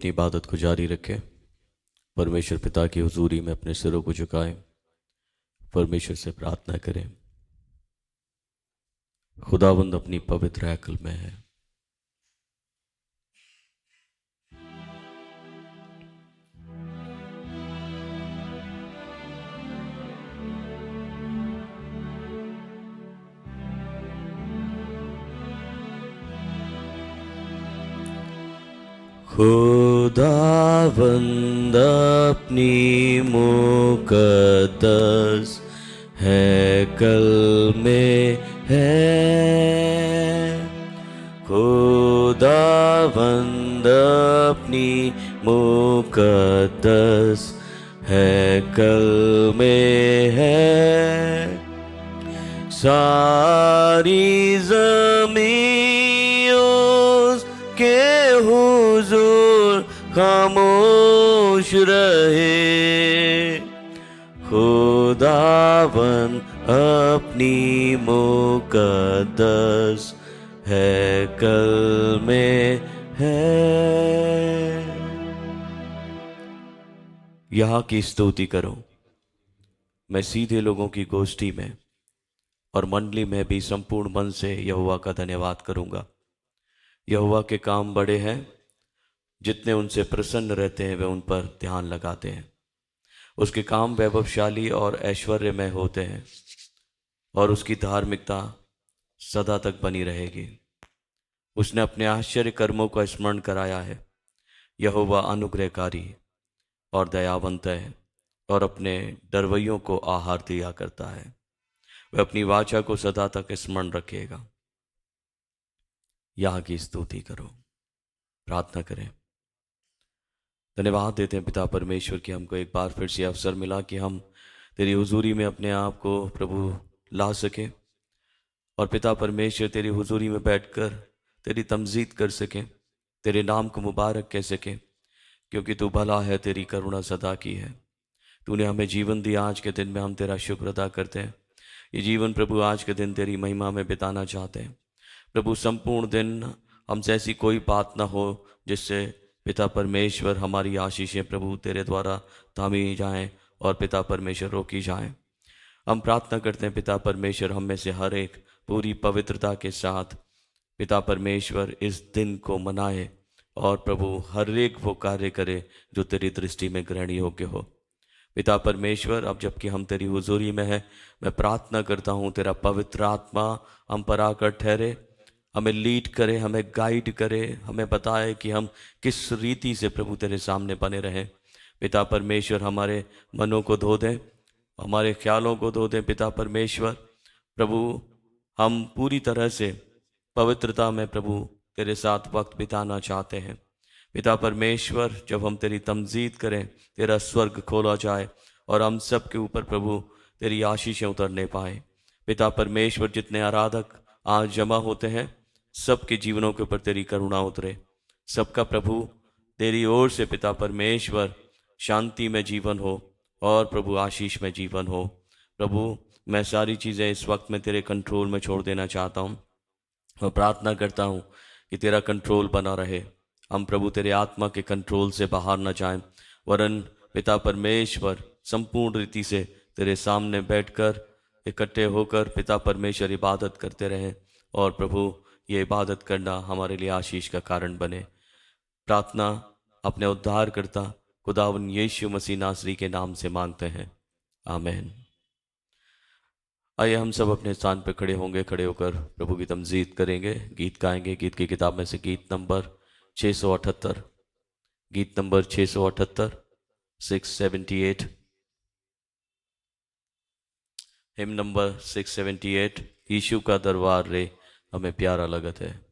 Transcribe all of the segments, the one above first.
अपनी इबादत को जारी रखें। परमेश्वर पिता की हुजूरी में अपने सिरों को झुकाएं। परमेश्वर से प्रार्थना करें। खुदावंद अपनी पवित्र हैकल में है। खुदावंद अपनी मुकद्दस हैकल में है। खुदावंद अपनी मुकद्दस हैकल में है। सारी ज़मीं उसके हुजूर खामोश रहे। खुदावन अपनी मुकद्दस हैकल में है। यहाँ की स्तुति करो। मैं सीधे लोगों की गोष्ठी में और मंडली में भी संपूर्ण मन से यहोवा का धन्यवाद करूंगा। यहोवा के काम बड़े हैं, जितने उनसे प्रसन्न रहते हैं वे उन पर ध्यान लगाते हैं। उसके काम वैभवशाली और ऐश्वर्यमय होते हैं और उसकी धार्मिकता सदा तक बनी रहेगी। उसने अपने आश्चर्य कर्मों का स्मरण कराया है। यहोवा अनुग्रहकारी और दयावंत है और अपने डरवैयों को आहार दिया करता है। वह अपनी वाचा को सदा तक स्मरण रखेगा। यहाँ की स्तुति करो, प्रार्थना करें। धन्यवाद देते हैं पिता परमेश्वर कि हमको एक बार फिर से अवसर मिला कि हम तेरी हुजूरी में अपने आप को प्रभु ला सकें और पिता परमेश्वर तेरी हुजूरी में बैठकर तेरी तमजीद कर सकें, तेरे नाम को मुबारक कह सकें, क्योंकि तू भला है, तेरी करुणा सदा की है। तूने हमें जीवन दिया, आज के दिन में हम तेरा शुक्र अदा करते हैं। ये जीवन प्रभु आज के दिन तेरी महिमा में बिताना चाहते हैं। प्रभु संपूर्ण दिन हमसे ऐसी कोई बात ना हो जिससे पिता परमेश्वर हमारी आशीषें प्रभु तेरे द्वारा थामी जाएं और पिता परमेश्वर रोकी जाएं। हम प्रार्थना करते हैं पिता परमेश्वर हम में से हर एक पूरी पवित्रता के साथ पिता परमेश्वर इस दिन को मनाए और प्रभु हर एक वो कार्य करे जो तेरी दृष्टि में ग्रहणीय योग्य हो। पिता परमेश्वर अब जबकि हम तेरी हुजूरी में है, मैं प्रार्थना करता हूँ तेरा पवित्र आत्मा हम पर आकर ठहरे, हमें लीड करे, हमें गाइड करे, हमें बताए कि हम किस रीति से प्रभु तेरे सामने बने रहें। पिता परमेश्वर हमारे मनों को धो दें, हमारे ख्यालों को धो दें। पिता परमेश्वर प्रभु हम पूरी तरह से पवित्रता में प्रभु तेरे साथ वक्त बिताना चाहते हैं। पिता परमेश्वर जब हम तेरी तमजीद करें, तेरा स्वर्ग खोला जाए और हम सब के ऊपर प्रभु तेरी आशीषें उतरने पाए। पिता परमेश्वर जितने आराधक आज जमा होते हैं, सबके जीवनों के ऊपर तेरी करुणा उतरे। सबका प्रभु तेरी ओर से पिता परमेश्वर शांति में जीवन हो और प्रभु आशीष में जीवन हो। प्रभु मैं सारी चीज़ें इस वक्त में तेरे कंट्रोल में छोड़ देना चाहता हूँ और प्रार्थना करता हूँ कि तेरा कंट्रोल बना रहे। हम प्रभु तेरे आत्मा के कंट्रोल से बाहर न जाएं, वरन पिता परमेश्वर संपूर्ण रीति से तेरे सामने बैठकर इकट्ठे होकर पिता परमेश्वर इबादत करते रहें और प्रभु ये इबादत करना हमारे लिए आशीष का कारण बने। प्रार्थना अपने उद्धारकर्ता खुदावन यीशु मसीह नासरी के नाम से मांगते हैं, आमीन। आइए हम सब अपने स्थान पर खड़े होंगे, खड़े होकर प्रभु की तमजीद करेंगे, गीत गाएंगे। गीत की किताब में से गीत नंबर 678, गीत नंबर 678, 678, हिम नंबर 678, यीशु का दरबार रे हमें प्यारा लगत है।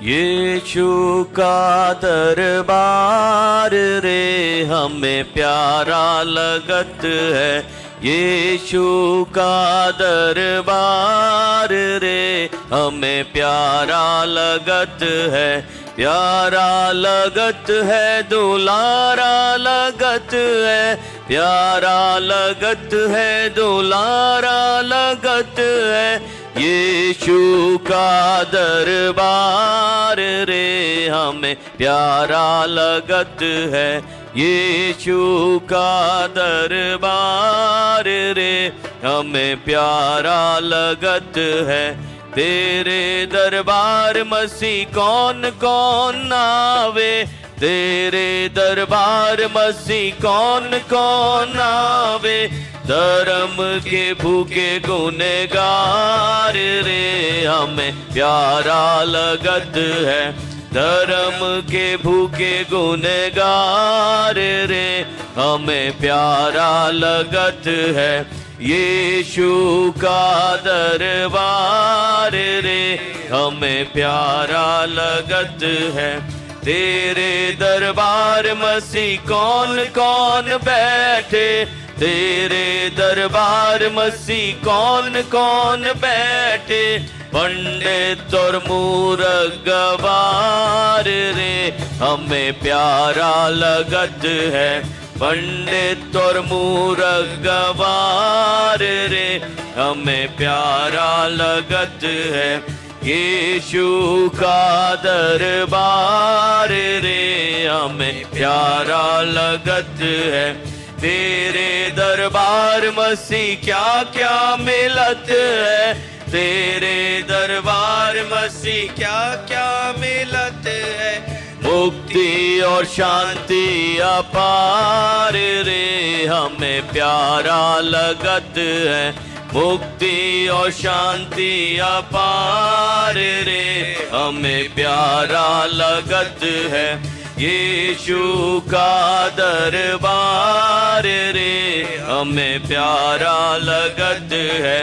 यीशु का दरबार रे हमें प्यारा लगत है। यीशु का दरबार रे हमें प्यारा लगत है। प्यारा लगत है, दुलारा लगत है। प्यारा लगत है, दुलारा लगत है। यीशु का दरबार रे हमें प्यारा लगत है। यीशु का दरबार रे हमें प्यारा लगत है। तेरे दरबार मसीह कौन कौन आवे। तेरे दरबार मसीह कौन कौन आवे। धर्म के भूखे गुनहगार रे हमें प्यारा लगत है। धर्म के भूखे गुनहगार रे हमें प्यारा लगत है। यीशु का दरबार रे हमें प्यारा लगत है। तेरे दरबार मसीह कौन कौन बैठे। तेरे दरबार मसीह कौन कौन बैठे। पंडित और मूरख गवार रे हमें प्यारा लगत है। पंडित और मूरख गवार रे हमें प्यारा लगत है। यीशु का दरबार रे हमें प्यारा लगत है। तेरे दरबार मसीह क्या क्या मिलत है। तेरे दरबार मसीह क्या क्या मिलत है। मुक्ति और शांति अपार रे हमें प्यारा लगत है। मुक्ति और शांति अपार रे हमें प्यारा लगत है। यीशु का दरबार रे हमें प्यारा लगत है।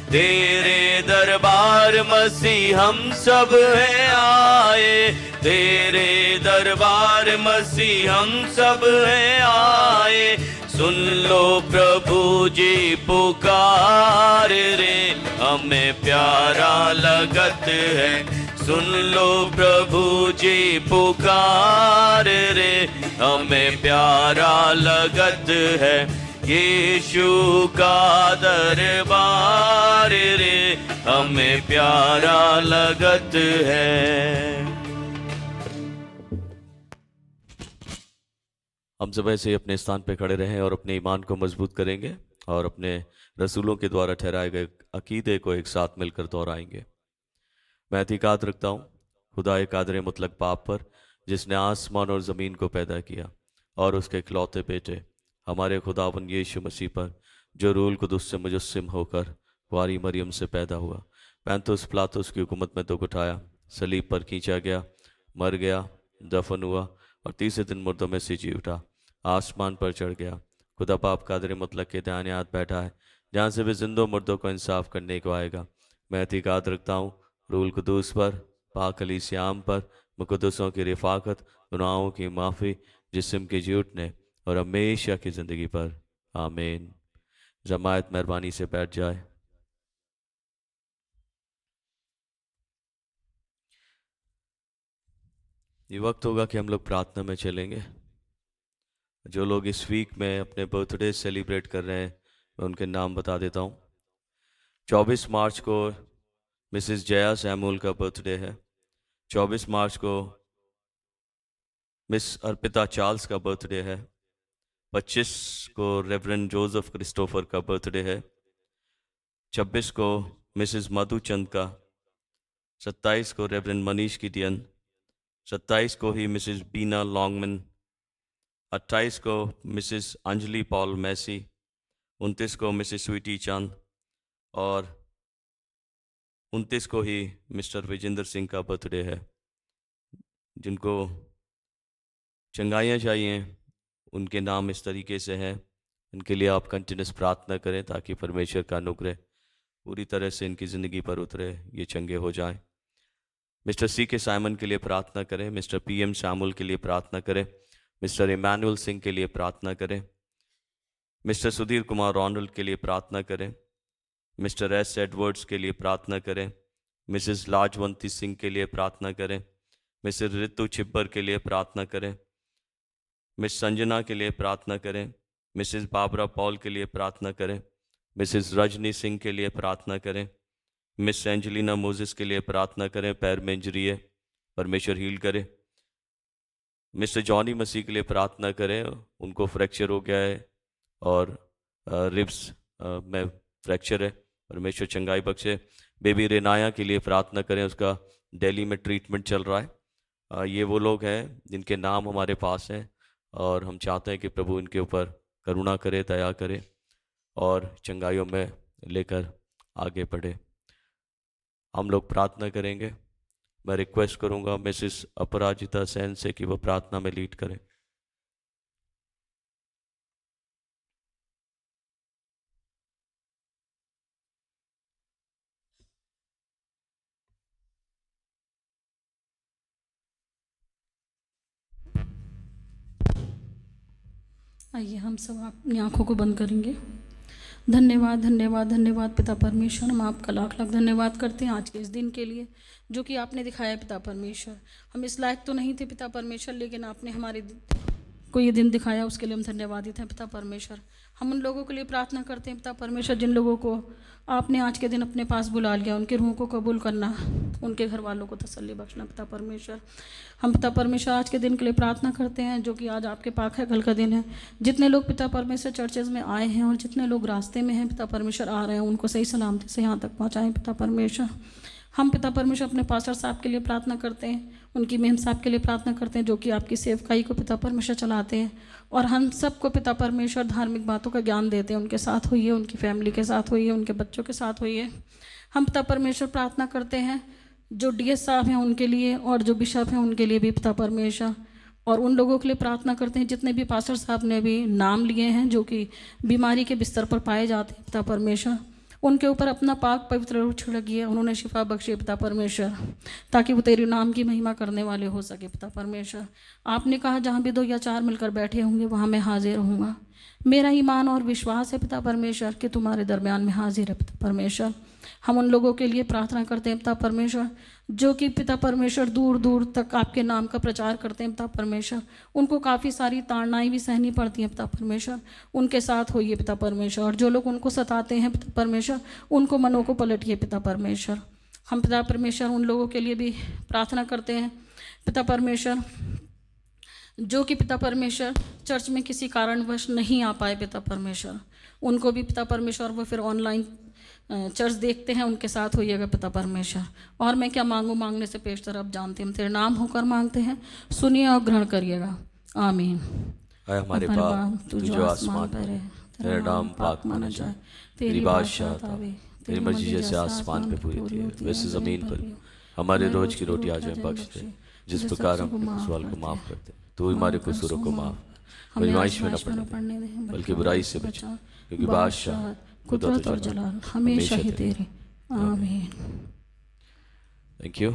तेरे दरबार मसीह हम सब है आए। तेरे दरबार मसीह हम सब है आए। सुन लो प्रभु जी पुकार रे हमें प्यारा लगत है। सुन लो प्रभु जी पुकार रे हमें प्यारा लगत है। यीशु का दरबार रे हमें प्यारा लगत है। हम सब ऐसे ही अपने स्थान पे खड़े रहें और अपने ईमान को मजबूत करेंगे और अपने रसूलों के द्वारा ठहराए गए अकीदे को एक साथ मिलकर दोहराएंगे। मैं एतिकाद रखता हूँ खुदा कादर मुतलक बाप पर, जिसने आसमान और ज़मीन को पैदा किया, और उसके इकलौते बेटे हमारे खुदावन यीशु मसीह पर, जो रूल कुदुस से मुजस्सिम होकर कुंवारी मरियम से पैदा हुआ, पैंतुस पिलातुस की हुकूमत में दुख उठाया, सलीब पर खींचा गया, मर गया, दफन हुआ और तीसरे दिन मुर्दों में से जी उठा, आसमान पर चढ़ गया, खुदा बाप कादर मुतलक के दाहिने हाथ बैठा है, जहाँ से वे जिंदों मुर्दों को इंसाफ करने को आएगा। मैं एतिकाद रखता हूँ रूल कुदूस पर, पाक कलीसियाम पर, मुकद्दसों की रिफाकत, गुनाहों की माफ़ी, जिस्म की जुटने और हमेशा की ज़िंदगी पर। आमीन। जमायत मेहरबानी से बैठ जाए। ये वक्त होगा कि हम लोग प्रार्थना में चलेंगे। जो लोग इस वीक में अपने बर्थडे सेलिब्रेट कर रहे हैं, मैं उनके नाम बता देता हूँ। 24 मार्च को मिसेस जया सैमुअल का बर्थडे है। 24 मार्च को मिस अर्पिता चार्ल्स का बर्थडे है। 25 को रेवरेंड जोसेफ क्रिस्टोफर का बर्थडे है। 26 को मिसेस मधु चंद का। 27 को रेवरेंड मनीष गिडियन। 27 को ही मिसेस बीना लॉन्गमैन। 28 को मिसेस अंजलि पॉल मैसी। 29 को मिसेस स्वीटी चंद और 29 को ही मिस्टर विजेंद्र सिंह का बर्थडे है। जिनको चंगाइयाँ चाहिए उनके नाम इस तरीके से हैं। इनके लिए आप कंटिन्यूस प्रार्थना करें ताकि परमेश्वर का अनुग्रह पूरी तरह से इनकी ज़िंदगी पर उतरे, ये चंगे हो जाएं। मिस्टर सी के साइमन के लिए प्रार्थना करें, मिस्टर पी एम शामुल के लिए प्रार्थना करें, मिस्टर इमैनुअल सिंह के लिए प्रार्थना करें, मिस्टर सुधीर कुमार रोनल्ड के लिए प्रार्थना करें, मिस्टर एस एडवर्ड्स के लिए प्रार्थना करें, मिसेस लाजवंती सिंह के लिए प्रार्थना करें, मिसेस रितु छिब्बर के लिए प्रार्थना करें, मिस संजना के लिए प्रार्थना करें, मिसेस बाबरा पॉल के लिए प्रार्थना करें, मिसेस रजनी सिंह के लिए प्रार्थना करें, मिस एंजेलिना मोजिस के लिए प्रार्थना करें, पैर में इंजरी है, परमेश्वर हील करे। मिस्टर जॉनी मसीह के लिए प्रार्थना करें, उनको फ्रैक्चर हो गया है और रिब्स में फ्रैक्चर है, परमेश्वर चंगाई बख्शे। बेबी रेनाया के लिए प्रार्थना करें, उसका दिल्ली में ट्रीटमेंट चल रहा है। ये वो लोग हैं जिनके नाम हमारे पास हैं और हम चाहते हैं कि प्रभु इनके ऊपर करुणा करे, दया करे और चंगाइयों में लेकर आगे बढ़े। हम लोग प्रार्थना करेंगे। मैं रिक्वेस्ट करूंगा मिसेस अपराजिता सेन से कि वो प्रार्थना में लीड करें। आइए हम सब अपनी आंखों को बंद करेंगे। धन्यवाद धन्यवाद धन्यवाद पिता परमेश्वर, हम आपका लाख लाख धन्यवाद करते हैं आज के इस दिन के लिए जो कि आपने दिखाया पिता परमेश्वर। हम इस लायक तो नहीं थे पिता परमेश्वर, लेकिन आपने हमारे को ये दिन दिखाया, उसके लिए हम धन्यवादित हैं पिता परमेश्वर। हम उन लोगों के लिए प्रार्थना करते हैं पिता परमेश्वर जिन लोगों को आपने आज के दिन अपने पास बुला लिया, उनके रूहों को कबूल करना, उनके घर वालों को तसल्ली बख्शना पिता परमेश्वर। हम पिता परमेश्वर आज के दिन के लिए प्रार्थना करते हैं जो कि आज आपके पाक है कल का दिन है। जितने लोग पिता परमेश्वर चर्चेज में आए हैं और जितने लोग रास्ते में हैं पिता परमेश्वर आ रहे हैं, उनको सही सलामती से यहाँ तक पहुँचाएँ पिता परमेश्वर। हम पिता परमेश्वर अपने पास्टर साहब के लिए प्रार्थना करते हैं, उनकी मेम साहब के लिए प्रार्थना करते हैं जो कि आपकी सेवकाई को पिता परमेश्वर चलाते हैं, और हम सबको पिता परमेश्वर धार्मिक बातों का ज्ञान देते हैं। उनके साथ होइए, उनकी फैमिली के साथ होइए, उनके बच्चों के साथ होइए। हम पिता परमेश्वर प्रार्थना करते हैं जो डीएस साहब हैं उनके लिए और जो बिशप हैं उनके लिए भी पिता परमेश्वर, और उन लोगों के लिए प्रार्थना करते हैं जितने भी पास्टर साहब ने भी नाम लिए हैं जो कि बीमारी के बिस्तर पर पाए जाते हैं पिता परमेश्वर। उनके ऊपर अपना पाक पवित्र रूप छिड़किए, उन्होंने शिफा बख्शी पिता परमेश्वर, ताकि वो तेरे नाम की महिमा करने वाले हो सके पिता परमेश्वर। आपने कहा जहाँ भी 2 या 4 मिलकर बैठे होंगे वहाँ मैं हाजिर रहूँगा। मेरा ईमान और विश्वास है पिता परमेश्वर कि तुम्हारे दरमियान में हाजिर है पिता परमेश्वर। हम उन लोगों के लिए प्रार्थना करते हैं पिता परमेश्वर जो कि पिता परमेश्वर दूर दूर तक आपके नाम का प्रचार करते हैं पिता परमेश्वर। उनको काफ़ी सारी ताड़नाएं भी सहनी पड़ती हैं पिता परमेश्वर, उनके साथ होइए पिता परमेश्वर। और जो लोग उनको सताते हैं पिता परमेश्वर, उनको मनों को पलटिए पिता परमेश्वर। हम पिता परमेश्वर उन लोगों के लिए भी प्रार्थना करते हैं पिता परमेश्वर जो कि पिता परमेश्वर चर्च में किसी कारणवश नहीं आ पाए पिता परमेश्वर, उनको भी पिता परमेश्वर वो फिर ऑनलाइन चर्च देखते हैं, उनके साथ होइएगा पिता परमेश्वर। और मैं क्या मांगूँ, मांगने से पेशतर अब जानते हैं, हम तेरे नाम होकर मांगते हैं, सुनिए और ग्रहण करिएगा। आमीन। हमारे बाप तू जो आसमान पर है, तेरा नाम पाक माना जाए, तेरी बादशाहत आवे, तेरी मर्जी जैसे आसमान पे पूरी होती है वैसे ज़मीन पर। हमारे रोज की रोटी आज हमें बख्श दे, जिस प्रकार हम अपने सवाल को माफ़ करते, तो हमारे कसूरों को माफ़, आज़माइश में न पड़ने दे, बल्कि बुराई से बचा, क्योंकि बादशाह, कुदरत और जलाल हमेशा ही तेरे। आमीन। Thank you.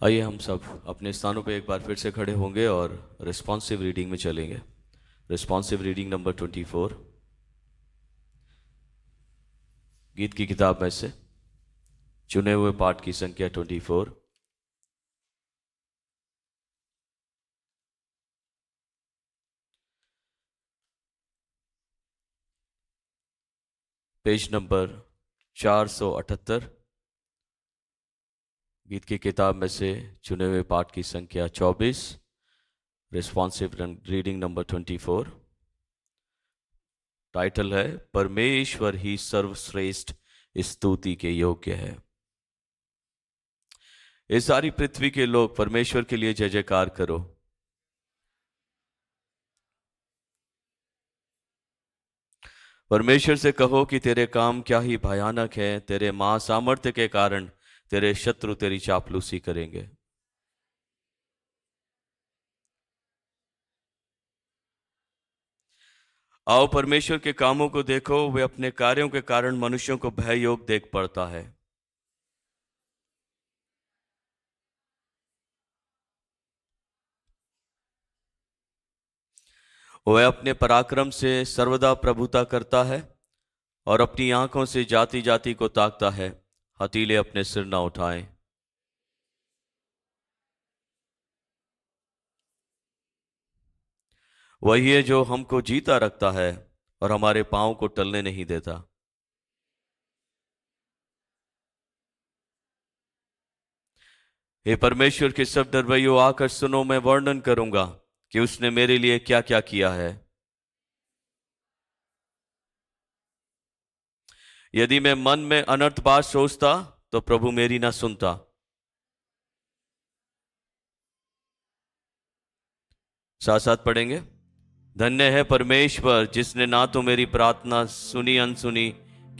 आइए हम सब अपने स्थानों पे एक बार फिर से खड़े होंगे और रिस्पॉन्सिव रीडिंग में चलेंगे। रिस्पॉन्सिव रीडिंग नंबर 24, गीत की किताब में से चुने हुए पाठ की संख्या 24। पेज नंबर 478, गीत की किताब में से चुने हुए पाठ की संख्या 24, रिस्पॉन्सिव रीडिंग नंबर 24। टाइटल है परमेश्वर ही सर्वश्रेष्ठ स्तुति के योग्य है। ये सारी पृथ्वी के लोग परमेश्वर के लिए जय जयकार करो। परमेश्वर से कहो कि तेरे काम क्या ही भयानक है, तेरे महासामर्थ्य के कारण तेरे शत्रु तेरी चापलूसी करेंगे। आओ परमेश्वर के कामों को देखो, वे अपने कार्यों के कारण मनुष्यों को भय योग देख पड़ता है। वह अपने पराक्रम से सर्वदा प्रभुता करता है और अपनी आंखों से जाति जाति को ताकता है। हथीले अपने सिर न उठाएं। वही है जो हमको जीता रखता है और हमारे पांव को टलने नहीं देता। हे परमेश्वर के सब डरवैयों, आकर सुनो, मैं वर्णन करूंगा कि उसने मेरे लिए क्या क्या किया है। यदि मैं मन में अनर्थ बात सोचता तो प्रभु मेरी ना सुनता। साथ साथ पढ़ेंगे। धन्य है परमेश्वर जिसने ना तो मेरी प्रार्थना सुनी अनसुनी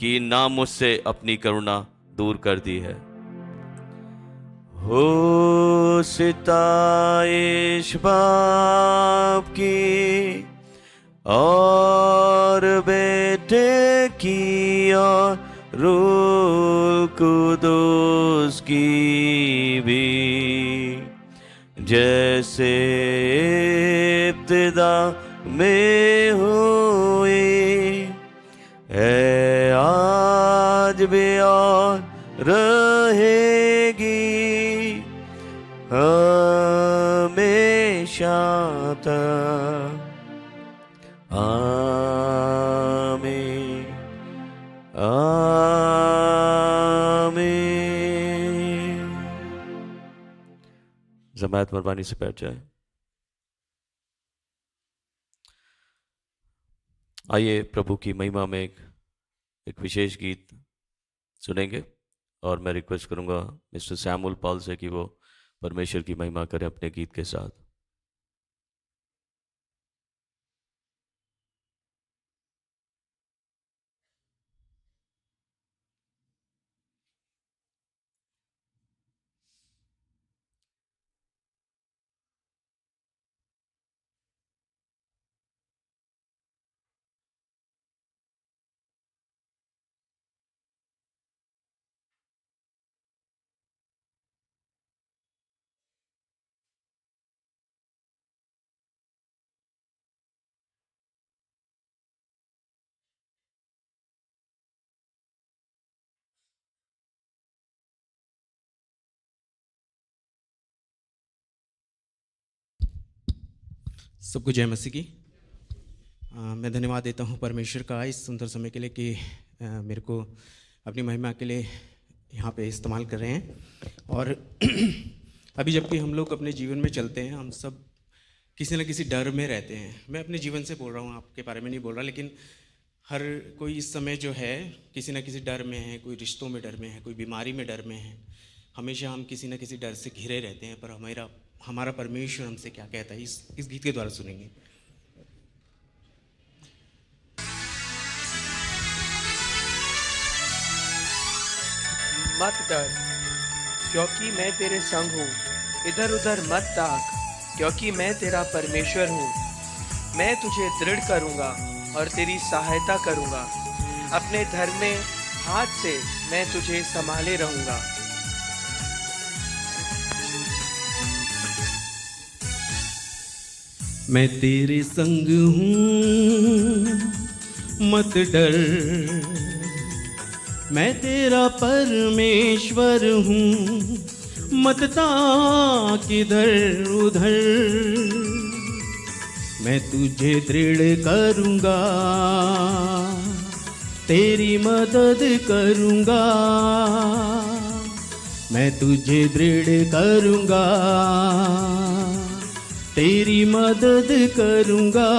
की, ना मुझसे अपनी करुणा दूर कर दी है। हो सिताइश बाप की और बेटे की और रूह कुदूस की भी, जैसे इब्तिदा में हुई है, आज भी और रहेगी हमेशा तक। आमीन आमीन। जमात मेहरबानी से बैठ जाए। आइए प्रभु की महिमा में एक विशेष गीत सुनेंगे और मैं रिक्वेस्ट करूंगा मिस्टर सैमुअल पॉल से कि वो परमेश्वर की महिमा करें अपने गीत के साथ। सबको जय मसीह की। मैं धन्यवाद देता हूँ परमेश्वर का इस सुंदर समय के लिए कि मेरे को अपनी महिमा के लिए यहाँ पे इस्तेमाल कर रहे हैं। और अभी जबकि हम लोग अपने जीवन में चलते हैं, हम सब किसी न किसी डर में रहते हैं। मैं अपने जीवन से बोल रहा हूँ, आपके बारे में नहीं बोल रहा, लेकिन हर कोई इस समय जो है किसी न किसी डर में है। कोई रिश्तों में डर में है, कोई बीमारी में डर में है। हमेशा हम किसी न किसी डर से घिरे रहते हैं। पर हमारा परमेश्वर हमसे क्या कहता है, इस गीत के द्वारा सुनेंगे। मत डर क्योंकि मैं तेरे संग हूँ, इधर उधर मत ताक क्योंकि मैं तेरा परमेश्वर हूँ। मैं तुझे दृढ़ करूँगा और तेरी सहायता करूँगा, अपने धर्म हाथ से मैं तुझे संभाले रहूँगा। मैं तेरे संग हूँ मत डर, मैं तेरा परमेश्वर हूँ मत ताक इधर उधर। मैं तुझे दृढ़ करूँगा, तेरी मदद करूँगा। मैं तुझे दृढ़ करूँगा, तेरी मदद करूँगा।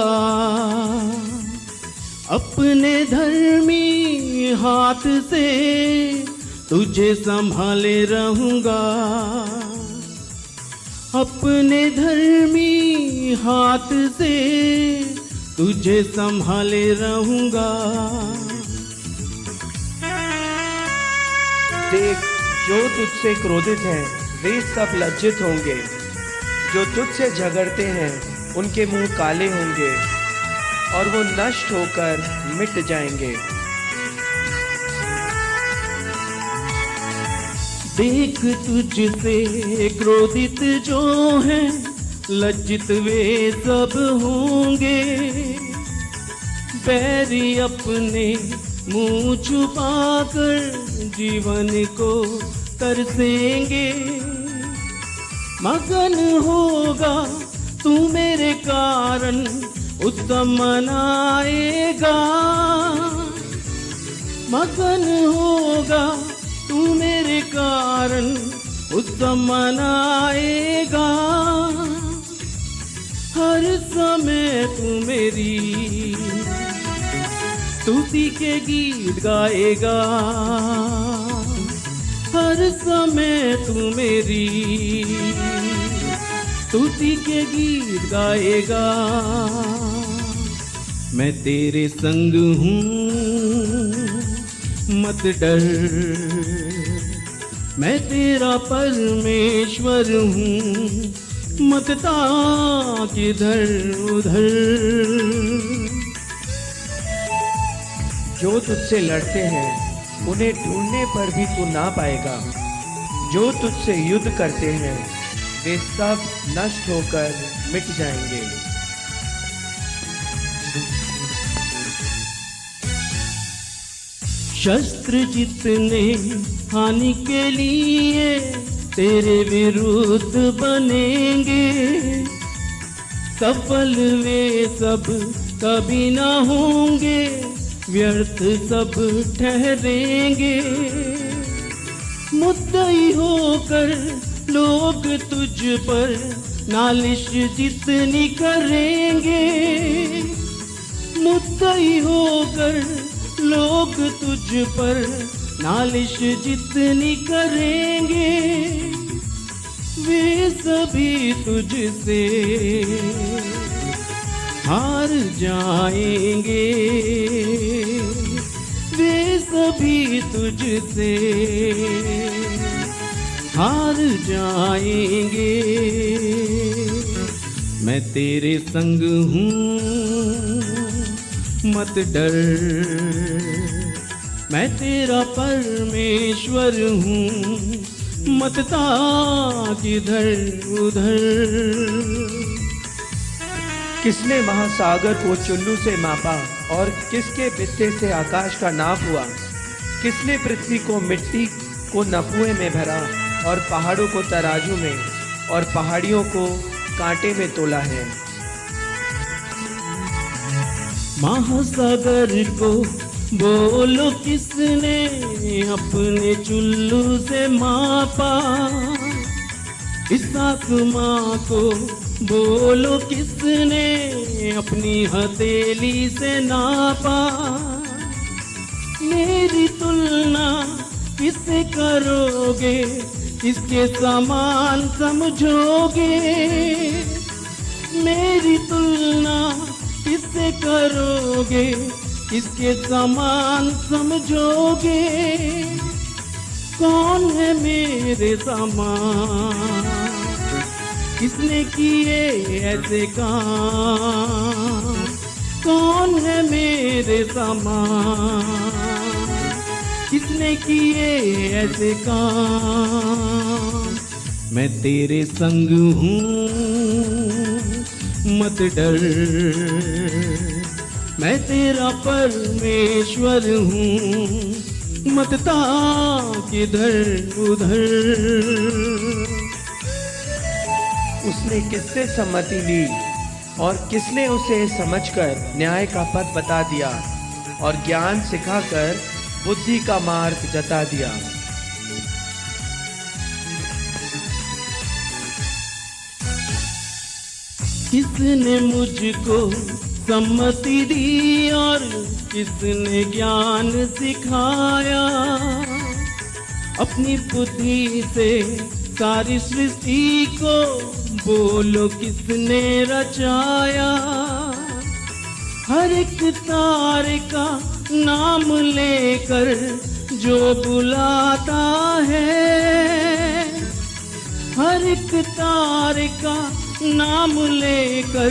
अपने धर्मी हाथ से तुझे संभाले रहूँगा, अपने धर्मी हाथ से तुझे संभाले रहूँगा। देख, जो तुझसे क्रोधित हैं वे सब लज्जित होंगे, जो तुझसे झगड़ते हैं उनके मुंह काले होंगे। और वो नष्ट होकर मिट जाएंगे। देख तुझसे क्रोधित जो हैं, लज्जित वे सब होंगे। बैरी अपने मुंह छुपाकर जीवन को तरसेंगे। मगन होगा तू मेरे कारण, उत्सव मनाएगा। मगन होगा तू मेरे कारण, उत्सव मनाएगा। हर समय तू मेरी स्तुति के गीत गाएगा। हर समय तू मेरी स्तुति के गीत गाएगा। मैं तेरे संग हूँ मत डर, मैं तेरा परमेश्वर हूँ मत ताक इधर उधर। जो तुझसे लड़ते हैं उन्हें ढूंढने पर भी तू ना पाएगा। जो तुझसे युद्ध करते हैं वे सब नष्ट होकर मिट जाएंगे। शस्त्र जितने हानि के लिए तेरे विरुद्ध बनेंगे, सफल वे सब कभी ना होंगे, व्यर्थ सब ठहरेंगे। मुद्दई होकर लोग तुझ पर नालिश जितनी करेंगे। मुद्दई होकर लोग तुझ पर नालिश जितनी करेंगे, वे सभी तुझसे हार जाएंगे। वे सभी तुझसे हार जाएंगे। मैं तेरे संग हूँ मत डर, मैं तेरा परमेश्वर हूँ मत ताक इधर उधर। किसने महासागर को चुल्लू से मापा और किसके बिस्ते से आकाश का नाप हुआ? किसने पृथ्वी को मिट्टी को नपुए में भरा और पहाड़ों को तराजू में और पहाड़ियों को कांटे में तोला है? महासागर को बोलो किसने अपने चुल्लू से मापा। इस आत्मा को बोलो किसने अपनी हथेली से नापा। मेरी तुलना किससे करोगे, किसके समान समझोगे। मेरी तुलना किससे करोगे, किसके समान समझोगे। कौन है मेरे समान, किसने किए ऐसे काम। कौन है मेरे समान, किसने किए ऐसे काम। मैं तेरे संग हूँ मत डर, मैं तेरा परमेश्वर हूँ मत ताक इधर उधर। उसने किससे सम्मति ली और किसने उसे समझकर न्याय का पथ बता दिया और ज्ञान सिखाकर बुद्धि का मार्ग जता दिया। किसने मुझको सम्मति दी और किसने ज्ञान सिखाया। अपनी बुद्धि से सारी सृष्टि को बोलो किसने रचाया। हर एक तारे का नाम लेकर जो बुलाता है। हर एक तारे का नाम लेकर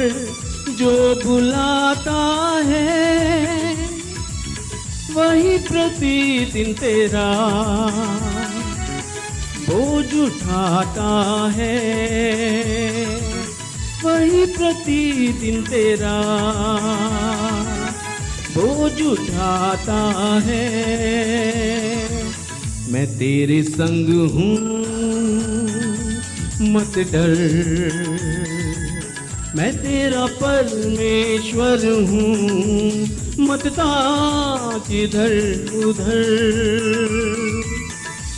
जो बुलाता है वही प्रतिदिन तेरा बोझ उठाता है, वही प्रतिदिन तेरा बोझ उठाता है। मैं तेरे संग हूँ मत डर, मैं तेरा परमेश्वर हूँ मत ताक इधर उधर।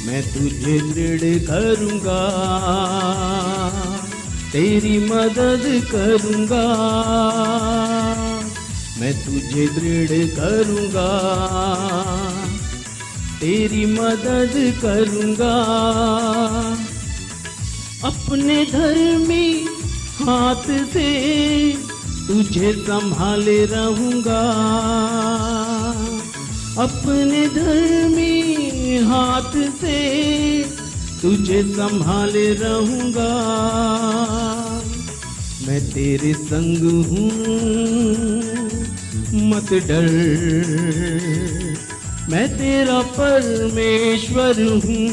मैं तुझे दृढ़ करूँगा, तेरी मदद करूँगा, मैं तुझे दृढ़ करूँगा, तेरी मदद करूँगा। अपने धर्मी हाथ से तुझे संभाले रहूँगा, अपने धर्मी हाथ से तुझे संभाले रहूँगा। मैं तेरे संग हूँ मत डर, मैं तेरा परमेश्वर हूँ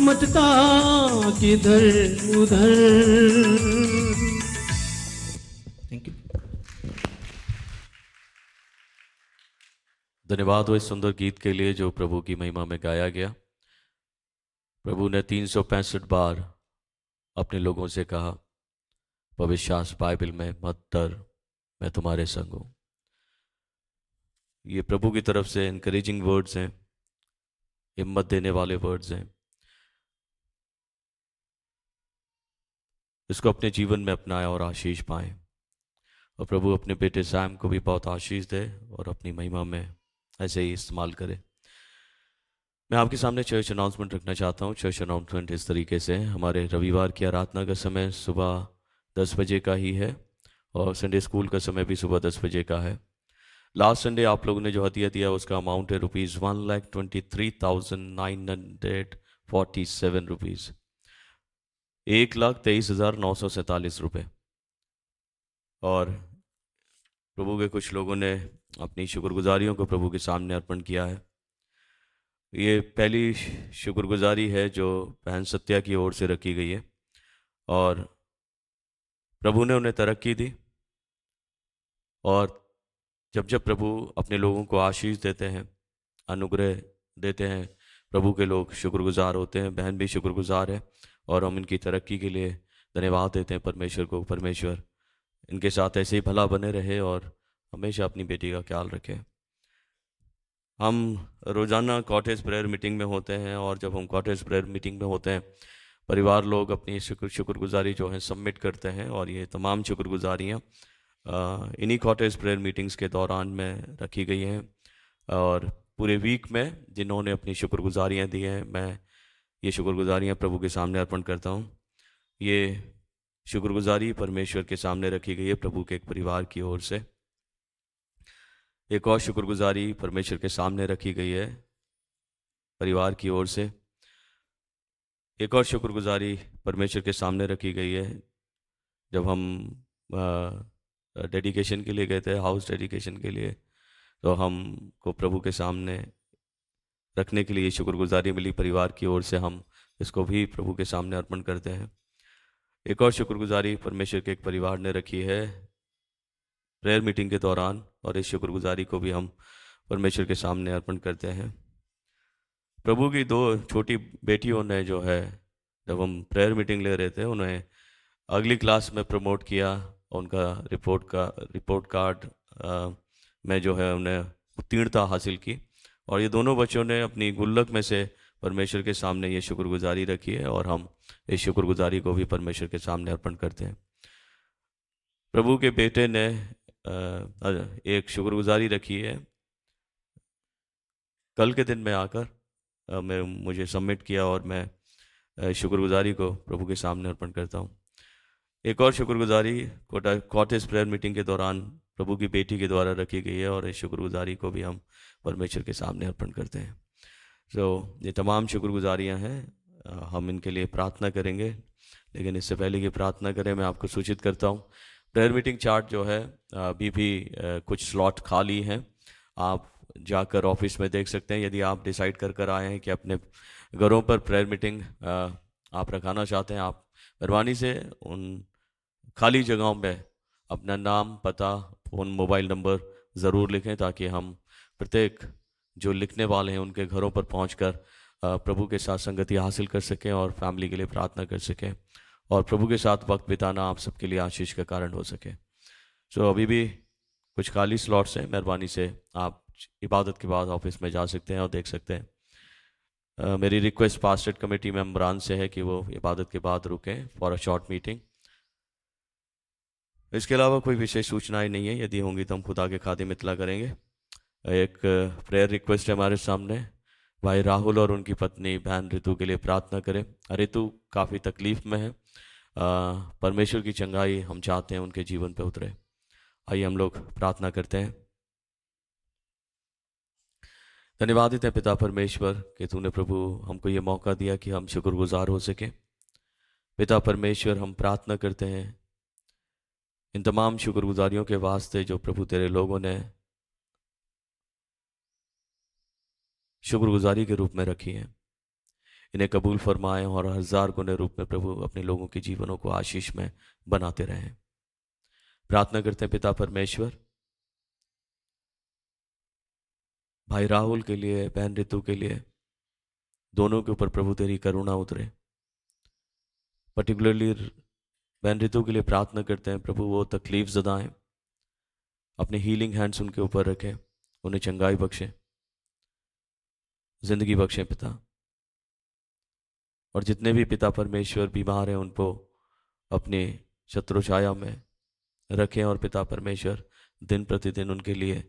मत ताक इधर उधर। Thank you. धन्यवाद हो इस सुंदर गीत के लिए जो प्रभु की महिमा में गाया गया। प्रभु ने 365 बार अपने लोगों से कहा पवित्र शास्त्र बाइबल में, मत डर, मैं तुम्हारे संग हूँ। ये प्रभु की तरफ से इनकरेजिंग वर्ड्स हैं, हिम्मत देने वाले वर्ड्स हैं। इसको अपने जीवन में अपनाएं और आशीष पाएं, और प्रभु अपने बेटे सैम को भी बहुत आशीष दे और अपनी महिमा में ऐसे ही इस्तेमाल करे। मैं आपके सामने चर्च अनाउंसमेंट रखना चाहता हूँ। चर्च अनाउंसमेंट इस तरीके से, हमारे रविवार की आराधना का समय सुबह 10 बजे का ही है और संडे स्कूल का समय भी सुबह 10 बजे का है। लास्ट संडे आप लोगों ने जो हदिया दिया उसका अमाउंट है ₹1,23,947 रुपीज़, 1,23,947 रुपये। और प्रभु के कुछ लोगों ने अपनी शुक्रगुजारियों को प्रभु के सामने अर्पण किया है। ये पहली शुक्रगुजारी है जो बहन सत्या की ओर से रखी गई है, और प्रभु ने उन्हें तरक्की दी। और जब जब प्रभु अपने लोगों को आशीष देते हैं, अनुग्रह देते हैं, प्रभु के लोग शुक्रगुजार होते हैं। बहन भी शुक्रगुजार है और हम इनकी तरक्की के लिए धन्यवाद देते हैं परमेश्वर को। परमेश्वर इनके साथ ऐसे ही भला बने रहे और हमेशा अपनी बेटी का ख्याल रखे। हम रोज़ाना कॉटेज प्रेयर मीटिंग में होते हैं, और जब हम कॉटेज प्रेयर मीटिंग में होते हैं परिवार लोग अपनी शुक्रगुजारी जो है सबमिट करते हैं, और ये तमाम शुक्रगुजारियाँ इन्हीं कॉटेज प्रेयर मीटिंग्स के दौरान में रखी गई हैं। और पूरे वीक में जिन्होंने अपनी शुक्रगुजारियाँ दी हैं, मैं ये शुक्रगुजारियाँ प्रभु के सामने अर्पण करता हूँ। ये शुक्रगुजारी परमेश्वर के सामने रखी गई है प्रभु के एक परिवार की ओर से। एक और शुक्रगुजारी परमेश्वर के सामने रखी गई है परिवार की ओर से। एक और शुक्रगुजारी परमेश्वर के सामने रखी गई है जब हम डेडिकेशन के लिए गए थे, हाउस डेडिकेशन के लिए, तो हमको प्रभु के सामने रखने के लिए ये शुक्रगुजारी मिली परिवार की ओर से। हम इसको भी प्रभु के सामने अर्पण करते हैं। एक और शुक्रगुजारी परमेश्वर के एक परिवार ने रखी है प्रेयर मीटिंग के दौरान, और इस शुक्रगुजारी को भी हम परमेश्वर के सामने अर्पण करते हैं। प्रभु की 2 छोटी बेटियों ने जो है, जब हम प्रेयर मीटिंग ले रहे थे, उन्हें अगली क्लास में प्रमोट किया। उनका रिपोर्ट कार्ड में जो है उन्हें उत्तीर्णता हासिल की, और ये दोनों बच्चों ने अपनी गुल्लक में से परमेश्वर के सामने ये शुक्रगुजारी रखी है, और हम इस शुक्रगुजारी को भी परमेश्वर के सामने अर्पण करते हैं। प्रभु के बेटे ने एक शुक्रगुजारी रखी है, कल के दिन में आकर मुझे सबमिट किया, और मैं शुक्रगुजारी को प्रभु के सामने अर्पण करता हूँ। एक और शुक्रगुजारी कॉटेज प्रेयर मीटिंग के दौरान प्रभु की बेटी के द्वारा रखी गई है, और इस शुक्रगुजारी को भी हम परमेश्वर के सामने अर्पण करते हैं। ये तमाम शुक्रगुजारियाँ हैं। हम इनके लिए प्रार्थना करेंगे, लेकिन इससे पहले कि प्रार्थना करें मैं आपको सूचित करता हूँ प्रेयर मीटिंग चार्ट जो है अभी भी कुछ स्लॉट खाली हैं। आप जाकर ऑफिस में देख सकते हैं। यदि आप डिसाइड कर कर आए हैं कि अपने घरों पर प्रेयर मीटिंग आप रखाना चाहते हैं, आप मेहरबानी से उन खाली जगहों पे अपना नाम, पता, फ़ोन, मोबाइल नंबर ज़रूर लिखें, ताकि हम प्रत्येक जो लिखने वाले हैं उनके घरों पर पहुंचकर प्रभु के साथ संगति हासिल कर सकें और फैमिली के लिए प्रार्थना कर सकें, और प्रभु के साथ वक्त बिताना आप सबके लिए आशीष का कारण हो सके। सो अभी भी कुछ खाली स्लॉट्स हैं। मेहरबानी से आप इबादत के बाद ऑफिस में जा सकते हैं और देख सकते हैं। मेरी रिक्वेस्ट पास्टेड कमेटी मेंबरान से है कि वो इबादत के बाद रुकें फॉर अ शॉर्ट मीटिंग। इसके अलावा कोई विशेष सूचनाएं नहीं है। यदि होंगी तो हम खुदा के खाते में इतला करेंगे। एक प्रेयर रिक्वेस्ट है हमारे सामने। भाई राहुल और उनकी पत्नी बहन ऋतु के लिए प्रार्थना करें। ऋतु काफ़ी तकलीफ में है। परमेश्वर की चंगाई हम चाहते हैं उनके जीवन पे उतरे। आइए हम लोग प्रार्थना करते हैं। धन्यवाद देते हैं पिता परमेश्वर कि तूने प्रभु हमको ये मौका दिया कि हम शुक्रगुजार हो सके। पिता परमेश्वर, हम प्रार्थना करते हैं इन तमाम शुक्रगुजारियों के वास्ते जो प्रभु तेरे लोगों ने शुक्रगुजारी के रूप में रखी हैं। इन्हें कबूल फरमाएं और हजार गुने रूप में प्रभु अपने लोगों के जीवनों को आशीष में बनाते रहें। प्रार्थना करते हैं पिता परमेश्वर, भाई राहुल के लिए, बहन ऋतु के लिए, दोनों के ऊपर प्रभु तेरी करुणा उतरे। पर्टिकुलरली बहन ऋतु के लिए प्रार्थना करते हैं प्रभु, वो तकलीफ ज़दाएं, अपने हीलिंग हैंड्स उनके ऊपर रखें, उन्हें चंगाई बख्शें, जिंदगी बख्शें पिता। और जितने भी पिता परमेश्वर बीमार हैं उनको अपनी छत्र छाया में रखें, और पिता परमेश्वर दिन प्रतिदिन उनके लिए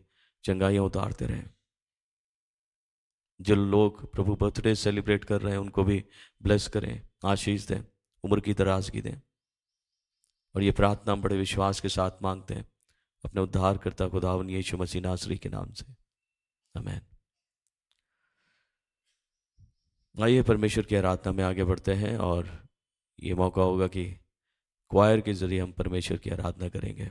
चंगाइयाँ उतारते रहें। जो लोग प्रभु बर्थडे सेलिब्रेट कर रहे हैं उनको भी ब्लेस करें, आशीष दें, उम्र की दराजगी दें। और ये प्रार्थना बड़े विश्वास के साथ मांगते हैं अपने उद्धारकर्ता खुदावंद यीशु मसीह नासरी के नाम से, आमीन। आइए परमेश्वर की आराधना में आगे बढ़ते हैं, और ये मौका होगा कि क्वायर के जरिए हम परमेश्वर की आराधना करेंगे।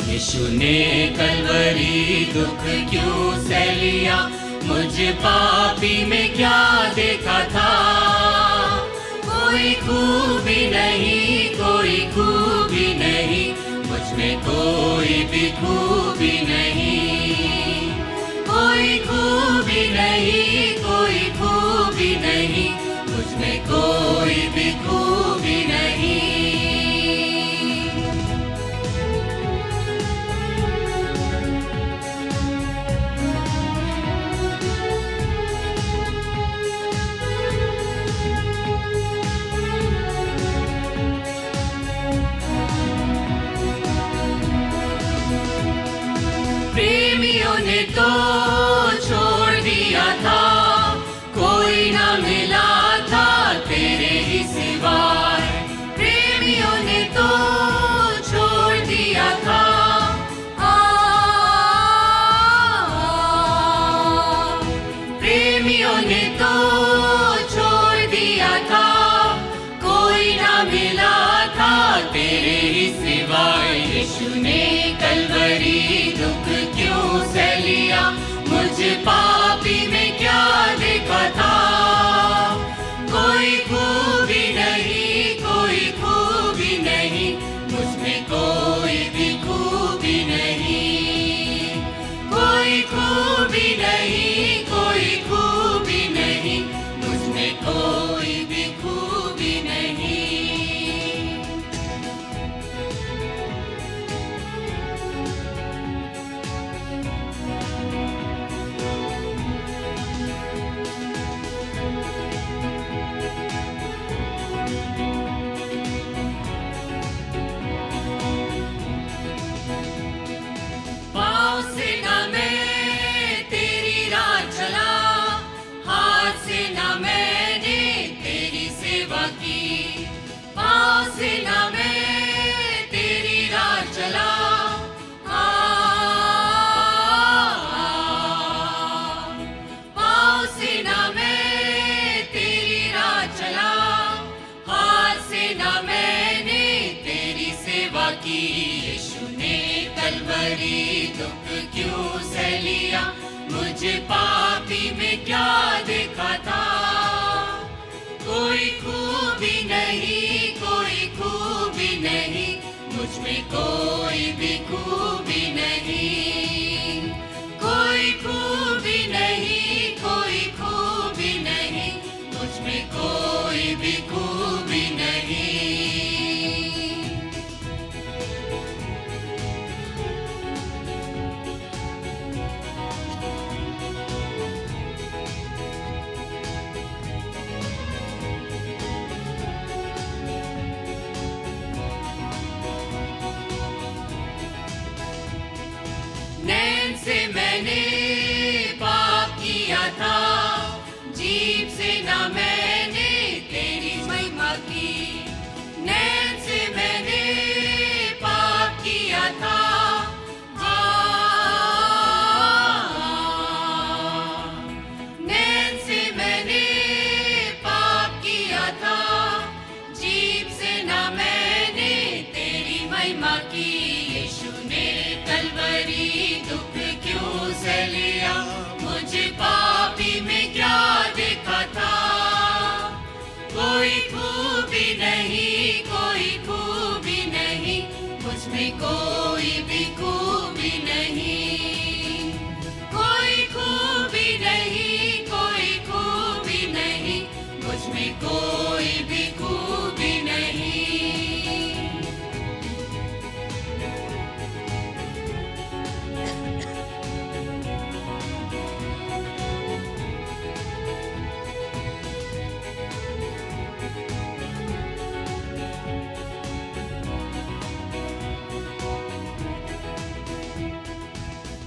यीशु ने कलवरी दुख क्यों सह लिया, मुझ पापी में क्या देखा था। कोई खूबी नहीं, कोई खूबी नहीं, मुझ में कोई भी खूबी नहीं। कोई खूबी नहीं, कोई खूबी नहीं, मुझ में कोई भी खूबी नहीं। ने तो छोड़ दिया था, कोई ना मिला था तेरे ही सिवाय। प्रेमियों ने तो छोड़ दिया था, प्रेमियों ने तो छोड़ दिया था, कोई ना मिला था तेरे ही सिवाय। यीशु ने कलवरी दुख क्यों सह लिया, मुझ पापी में क्या देखा था। कोई खूबी नहीं, कोई खूबी नहीं, मुझमें कोई भी खूबी नहीं। कोई खूबी नहीं, कोई खूबी नहीं, मुझमें कोई भी खूबी नहीं। पाँव से न मैं तेरी राह चला, हाथ से न मैंने तेरी सेवा की। पाँव से न मैं तेरी राह चला, पाँव से न मैं तेरी राह चला, हाथ से न मैंने तेरी सेवा की। यीशु ने कलवरी दुख क्यों सह लिया, मुझे पापी में क्या देखा था। कोई खूबी नहीं, कोई खूबी नहीं, मुझमें कोई भी खूबी नहीं। कोई खूबी नहीं, कोई खूबी नहीं, मुझमें कोई भी खूबी नहीं। नैन से मैंने पाप किया था, जीभ से ना मैंने तेरी महिमा की। नैन से मैंने पाप किया था, नैन से मैंने पाप किया था, जीभ से ना मैंने तेरी महिमा की। यीशु ने कलवरी दुख क्यों सह लिया, मुझे पापी में क्या देखा था। कोई खूबी नहीं, कोई खूबी नहीं, मुझमें कोई भी खूबी नहीं। कोई खूबी नहीं, कोई खूबी नहीं, मुझमें कोई भी खूबी नहीं।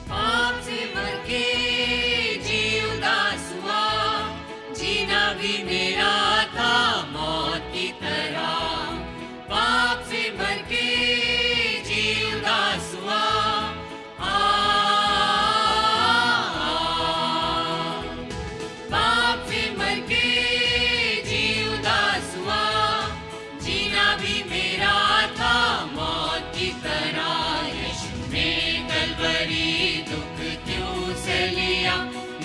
पाप से मर के जी उदास हुआ, जीना भी मेरा था मौत की तरह। पाप से मर के जी उदास हुआ, पाप से मर के जी उदास हुआ, जीना भी मेरा था मौत की तरह। यीशु ने कलवरी दुख क्यों सह लिया,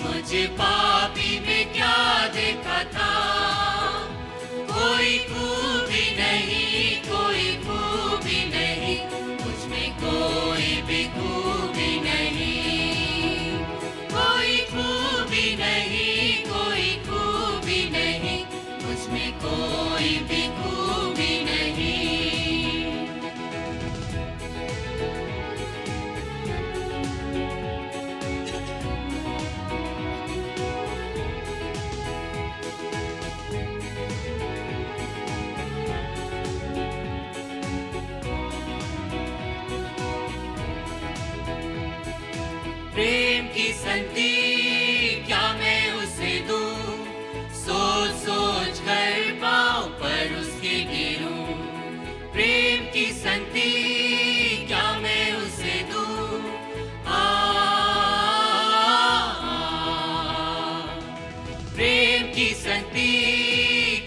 मुझे पापी में क्या देखा था। कोई खूबी नहीं, कोई खूबी नहीं, मुझमें कोई भी खूबी नहीं। कोई खूबी नहीं, कोई खूबी नहीं, मुझमें कोई भी खूबी नहीं। प्रेम की संति क्या मैं उसे दूं, सोच सोच कर पाँव पर उसके गिरूं। प्रेम की संति क्या मैं उसे दूं, प्रेम की संति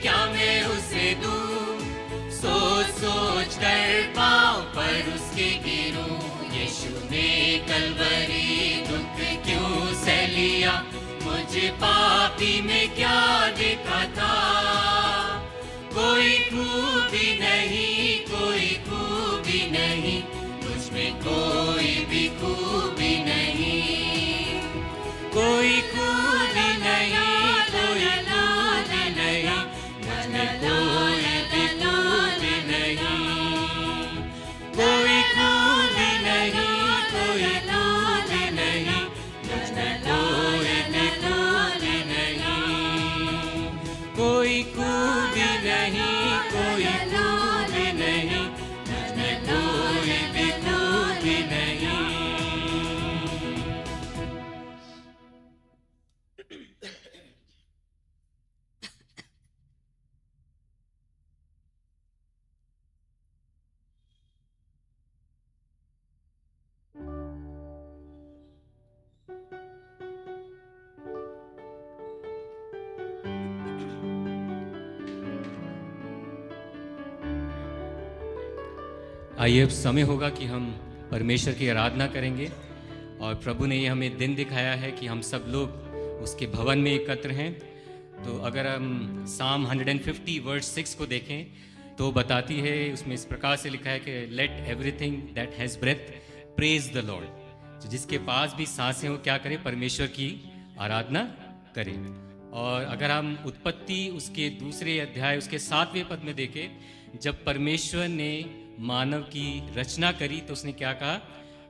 क्या मैं उसे दूं, सोच सोच कर पाँव पर उसके गिरूं। यीशु ने कलवरी दुख क्यों सह लिया, मुझ पापी में क्या देखा था। कोई खूबी नहीं, कोई खूबी नहीं, मुझमें कोई भी खूबी नहीं। कोई खूबी नहीं, कोई खूबी नहीं, मुझमें कोई भी खूबी नहीं। कोई खूबी नहीं, कोई खूबी नहीं, मुझमें कोई भी खूबी नहीं। कोई खूबी नहीं, कोई खूबी नहीं, मुझमें कोई भी खूबी नहीं। आइए अब समय होगा कि हम परमेश्वर की आराधना करेंगे। और प्रभु ने ये हमें दिन दिखाया है कि हम सब लोग उसके भवन में एकत्र हैं। तो अगर हम साम 150 वर्स 6 को देखें तो बताती है, उसमें इस प्रकार से लिखा है कि let everything that has breath praise the Lord. तो जिसके पास भी सांसें हो क्या करें, परमेश्वर की आराधना करें। और अगर हम उत्पत्ति उसके दूसरे अध्याय उसके 7वें पद में देखें, जब परमेश्वर ने मानव की रचना करी तो उसने क्या कहा,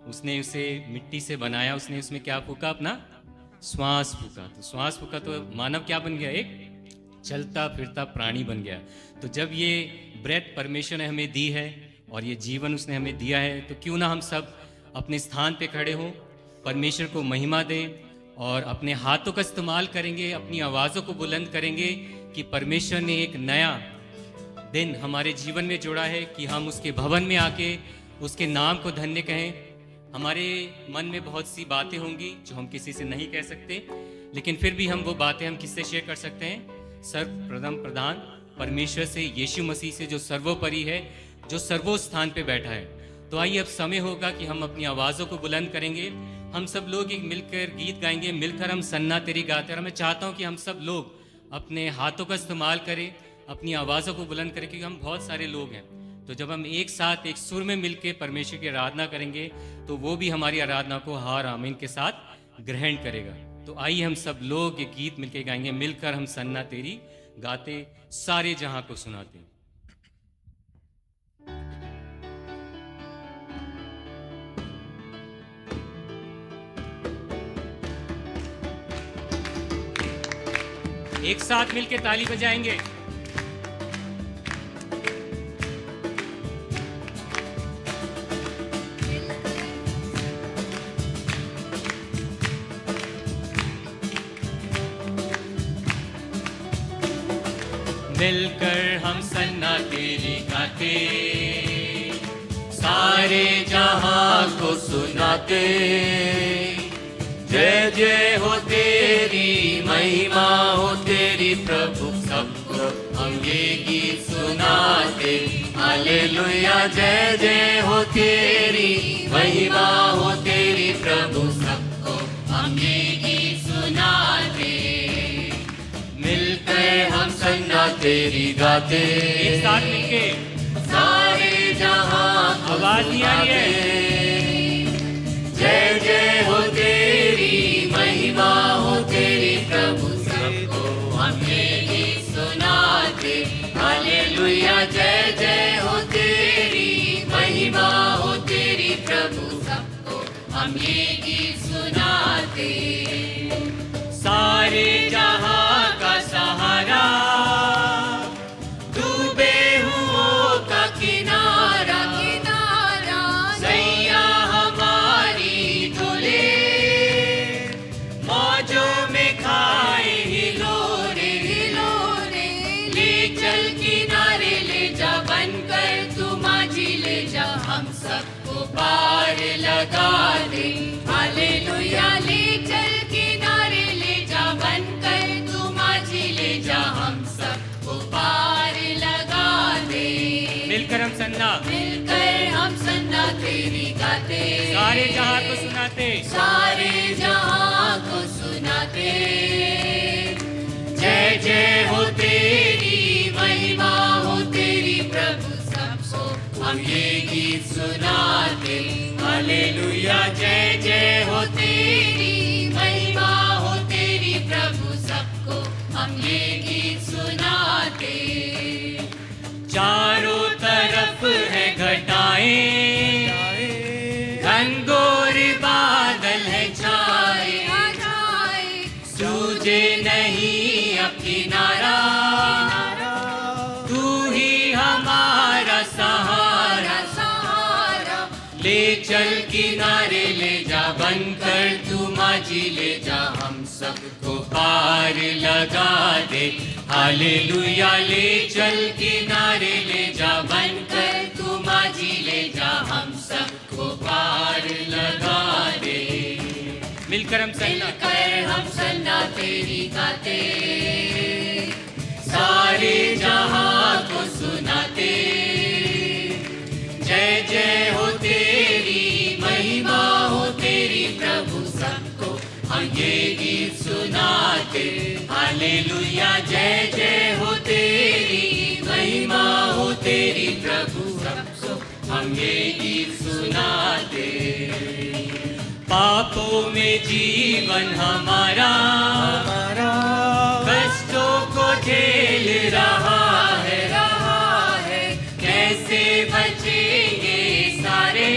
उसने उसे मिट्टी से बनाया, उसने उसमें क्या फूका, अपना श्वास फूका। तो श्वास फूका तो मानव क्या बन गया, एक चलता फिरता प्राणी बन गया। तो जब ये ब्रेथ परमेश्वर ने हमें दी है और ये जीवन उसने हमें दिया है, तो क्यों ना हम सब अपने स्थान पे खड़े हों, परमेश्वर को महिमा दें और अपने हाथों का इस्तेमाल करेंगे, अपनी आवाज़ों को बुलंद करेंगे कि परमेश्वर ने एक नया दिन हमारे जीवन में जोड़ा है कि हम उसके भवन में आके उसके नाम को धन्य कहें। हमारे मन में बहुत सी बातें होंगी जो हम किसी से नहीं कह सकते, लेकिन फिर भी हम वो बातें हम किससे शेयर कर सकते हैं, सर्वप्रथम प्रधान परमेश्वर से, यीशु मसीह से, जो सर्वोपरि है, जो सर्वोस्थान पे बैठा है। तो आइए अब समय होगा कि हम अपनी आवाज़ों को बुलंद करेंगे। हम सब लोग एक मिलकर गीत गाएंगे, मिलकर हम सन्ना तेरी गाते। और मैं चाहता हूँ कि हम सब लोग अपने हाथों का इस्तेमाल करें, अपनी आवाज़ों को बुलंद करें, क्योंकि हम बहुत सारे लोग हैं। तो जब हम एक साथ एक सुर में मिलकर परमेश्वर की आराधना करेंगे तो वो भी हमारी आराधना को हार आमीन के साथ ग्रहण करेगा। तो आइए हम सब लोग ये गीत मिलकर गाएंगे, मिलकर हम सन्ना तेरी गाते, सारे जहां को सुनाते। एक साथ मिलकर ताली बजाएंगे। मिलकर हम सन्ना तेरी गाते, सारे जहां को सुनाते। जय जय हो तेरी, महिमा हो तेरी प्रभु, सबको हम ये गीत सुनाते। हालेलुया, जय जय हो तेरी, महिमा हो तेरी प्रभु, सबको हम ये गीत सुनाते। मिलकर हम सन्ना तेरी गाते, एक साथ मिलके सारे जहां आवाज नहीं आ रही है। जय जय हो तेरी, महिमा हो तेरी प्रभु, सबको हम ये गीत सुनाते। हालेलुया, जय जय हो तेरी, महिमा हो तेरी प्रभु, सबको हम ये गीत सुनाते। सारे जहां का सहारा, डूबे हुओं का किनारा, किनारा, लगा दे। हालेलुया ले चल किनारे ले जा, बनकर तू माझी ले जा, हम सबको पार लगा दे। मिलकर हम सन्ना मिलकर हम सन्ना तेरी गाते, सारे जहां को सुनाते, सारे जहां को सुनाते। जय जय हो तेरी, महिमा हो तेरी प्रभु, सबको हम ये गीत सुनाते। हालेलुया जय जय हो तेरी, महिमा हो तेरी प्रभु, सबको हम ये गीत सुनाते। चारों तरफ है घटाएं, घनघोर बादल है छाए, सूझे नहीं अब किनारा, तू ही हमारा सहारा। ले चल किनारे ले जा, बनकर तू माझी ले जा, हम सबको पार लगा दे। हालेलुया ले चल किनारे ले जा, बनकर तू माझी ले जा, हम सबको पार लगा दे। मिलकर हम सन्ना मिलकर हम सन्ना तेरी गाते, सारे जहां को सुनाते। जय जय हो तेरी, महिमा हो तेरी प्रभु, सबको हम ये गीत सुनाते। हालेलुया जय जय हो तेरी, महिमा हो तेरी प्रभु, सबको हम ये गीत सुनाते। पापों में जीवन हमारा कष्टों को झेल रहा है, कैसे बचेंगे सारे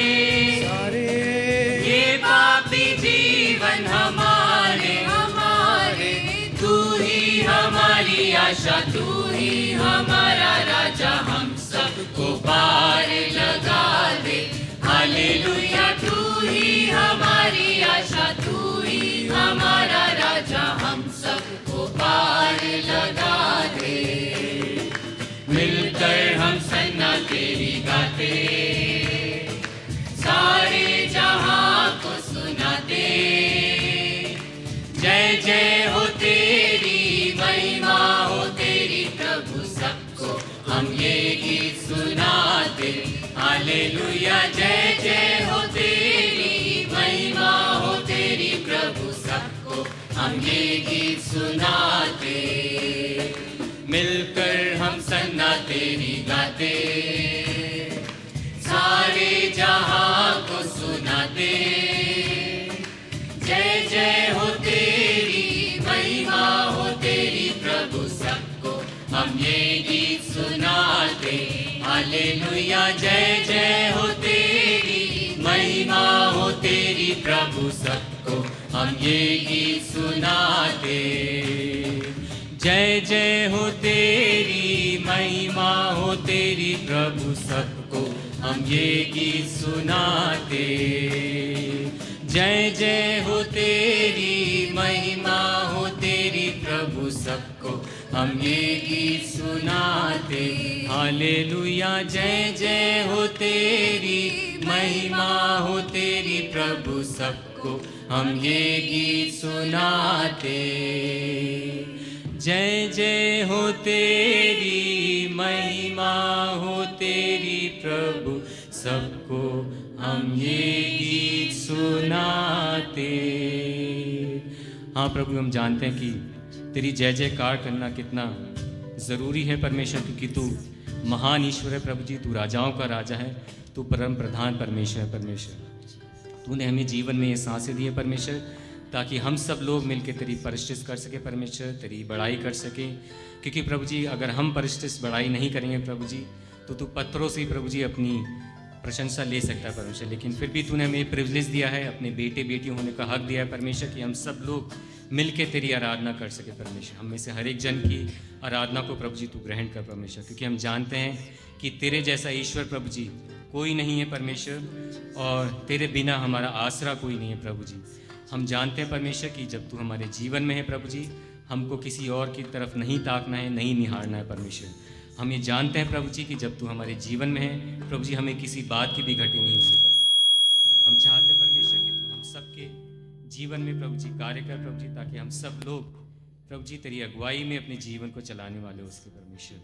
ये पापी जीवन हमारे। तू ही हमारी आशा, तू ही हमारा राजा, हम सबको पार लगा दे। हालेलुया तू ही हमारी आशा, तू ही हमारा राजा, हम सबको पार लगा दे। मिलकर हम सन्ना तेरी गाते, सारे जहां को सुनाते। जय जय हो तेरी, महिमा हो तेरी प्रभु, सबको हम ये गीत सुनाते। हालेलुया जय जय हो तेरी, महिमा हो तेरी प्रभु, सबको हम ये गीत सुनाते। मिलकर हम सन्ना तेरी गाते, सारे जहां को सुनाते। जय जय हो तेरी, महिमा हो तेरी प्रभु, सबको हम ये गीत सुनाते। हालेलुया जय जय हो तेरी, महिमा हो तेरी प्रभु, सबको हम ये गीत सुनाते। जय जय हो तेरी, महिमा हो तेरी प्रभु, सबको हम ये गीत सुनाते। जय जय हो तेरी, महिमा हो तेरी प्रभु, सबको हम ये गीत सुनाते। हालेलुया जय जय हो तेरी, महिमा हो तेरी प्रभु, सबको हम ये गीत सुनाते। जय जय हो तेरी, महिमा हो तेरी प्रभु, सबको हम ये गीत सुनाते। हाँ प्रभु, हम जानते हैं कि तेरी जय जयकार करना कितना ज़रूरी है परमेश्वर, क्योंकि तू महान ईश्वर है प्रभु जी, तू राजाओं का राजा है, तू परम प्रधान परमेश्वर है। परमेश्वर तूने हमें जीवन में ये सांसें दी है परमेश्वर, ताकि हम सब लोग मिलकर तेरी परिष्टित कर सके परमेश्वर, तेरी बड़ाई कर सके। क्योंकि प्रभु जी अगर हम परिष्टित बड़ाई नहीं करेंगे प्रभु जी, तो तू पत्थरों से ही प्रभु जी अपनी प्रशंसा ले सकता है परमेश्वर। लेकिन फिर भी तूने हमें प्रिविलेज दिया है, अपने बेटे बेटी होने का हक दिया है परमेश्वर, कि हम सब लोग मिलके तेरी आराधना कर सके परमेश्वर। हम में से हर एक जन की आराधना को प्रभु जी तू ग्रहण कर परमेश्वर, क्योंकि हम जानते हैं कि तेरे जैसा ईश्वर प्रभु जी कोई नहीं है परमेश्वर, और तेरे बिना हमारा आसरा कोई नहीं है प्रभु जी। हम जानते हैं परमेश्वर कि जब तू हमारे जीवन में है प्रभु जी, हमको किसी और की तरफ नहीं ताकना है, नहीं निहारना है परमेश्वर। हम ये जानते हैं प्रभु जी कि जब तू हमारे जीवन में है प्रभु जी, हमें किसी बात की भी घटी नहीं होगी। हम चाहते हैं जीवन में प्रभु जी कार्य कर प्रभु जी, ताकि हम सब लोग प्रभु जी तेरी अगुवाई में अपने जीवन को चलाने वाले हो उसके परमेश्वर।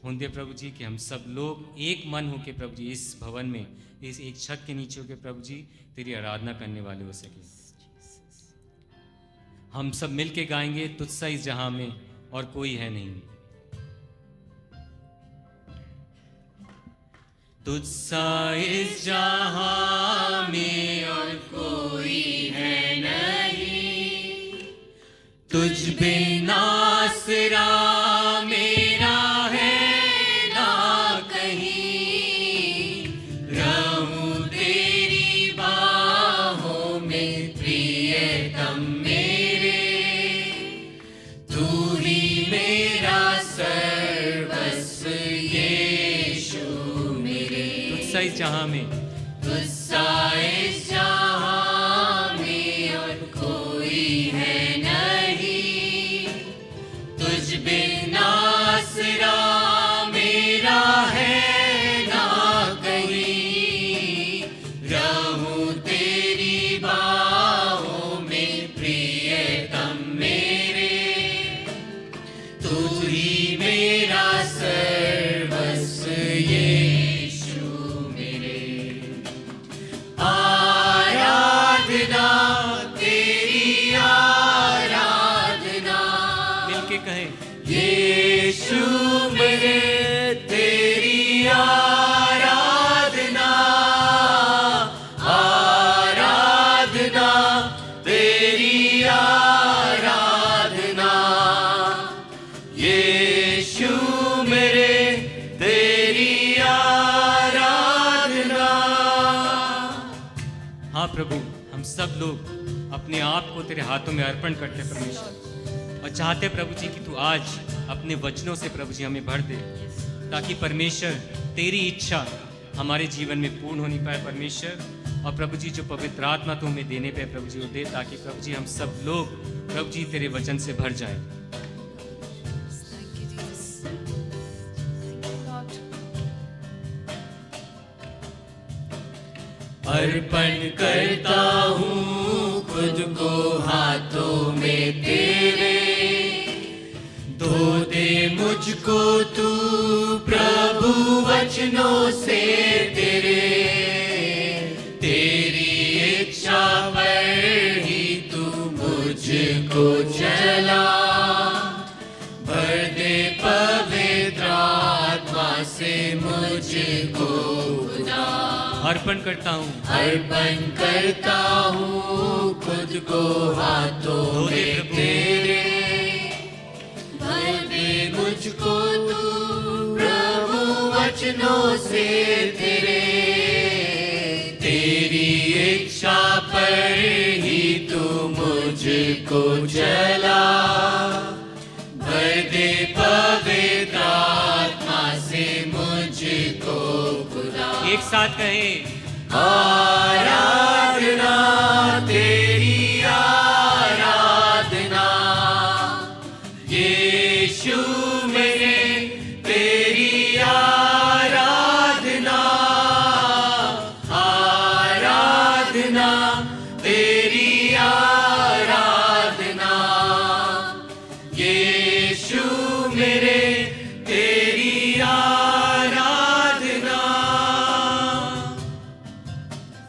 होंदे प्रभु जी कि हम सब लोग एक मन होके प्रभु जी इस भवन में, इस एक छत के नीचे होके प्रभु जी तेरी आराधना करने वाले हो सके। हम सब मिलके गाएंगे तुझसा इस जहां में और कोई है नहीं, तुझसा इस जहां में और कोई है नहीं, तुझ बिन आसरा मेरा है ना कहीं, रहूं तेरी बाहों में प्रियतम मेरे, तू ही मेरा सर्वस्व यीशु मेरे। तुझसा इस जहां में, तुझसा इस जहां में और कोई है नहीं, तुझ बिन आसरा मेरा है ना कहीं, रहूं तेरी बाहों में प्रियतम मेरे, तू ही मेरा सर्वस्व यीशु मेरे। आराधना तेरी आराधना, मिलके कहें यीशु मेरे तेरी आराधना, आराधना तेरी आराधना, यीशु मेरे तेरी आराधना। हाँ प्रभु, हम सब लोग अपने आप को तेरे हाथों में अर्पण करते हैं परमेश्वर, और चाहते प्रभु जी कि तू आज अपने वचनों से प्रभु जी हमें भर दे, ताकि परमेश्वर तेरी इच्छा हमारे जीवन में पूर्ण होनी पाए परमेश्वर। और प्रभु जी जो पवित्र आत्मा तू हमें देने पे प्रभु जी वो दे, ताकि प्रभु जी हम सब लोग प्रभु जी तेरे वचन से भर जाएं। अर्पण करता हूँ खुद को हाथों में तेरे, धो दे मुझको तू प्रभु वचनों से तेरे, तेरी इच्छा पर ही तू मुझको चला, भर दे पवित्र आत्मा से मुझको खुदा। अर्पण करता हूँ, अर्पण करता हूँ खुद को हाथों में तेरे, भर दे मुझको तू प्रभु वचनों से तेरे, तेरी इच्छा पर ही तू मुझको चला, भर दे पवित्र आत्मा से मुझको खुदा। एक साथ कहें आराधना तेरी आराधना, यीशु मेरे तेरी आराधना, आराधना तेरी आराधना, यीशु मेरे तेरी आराधना।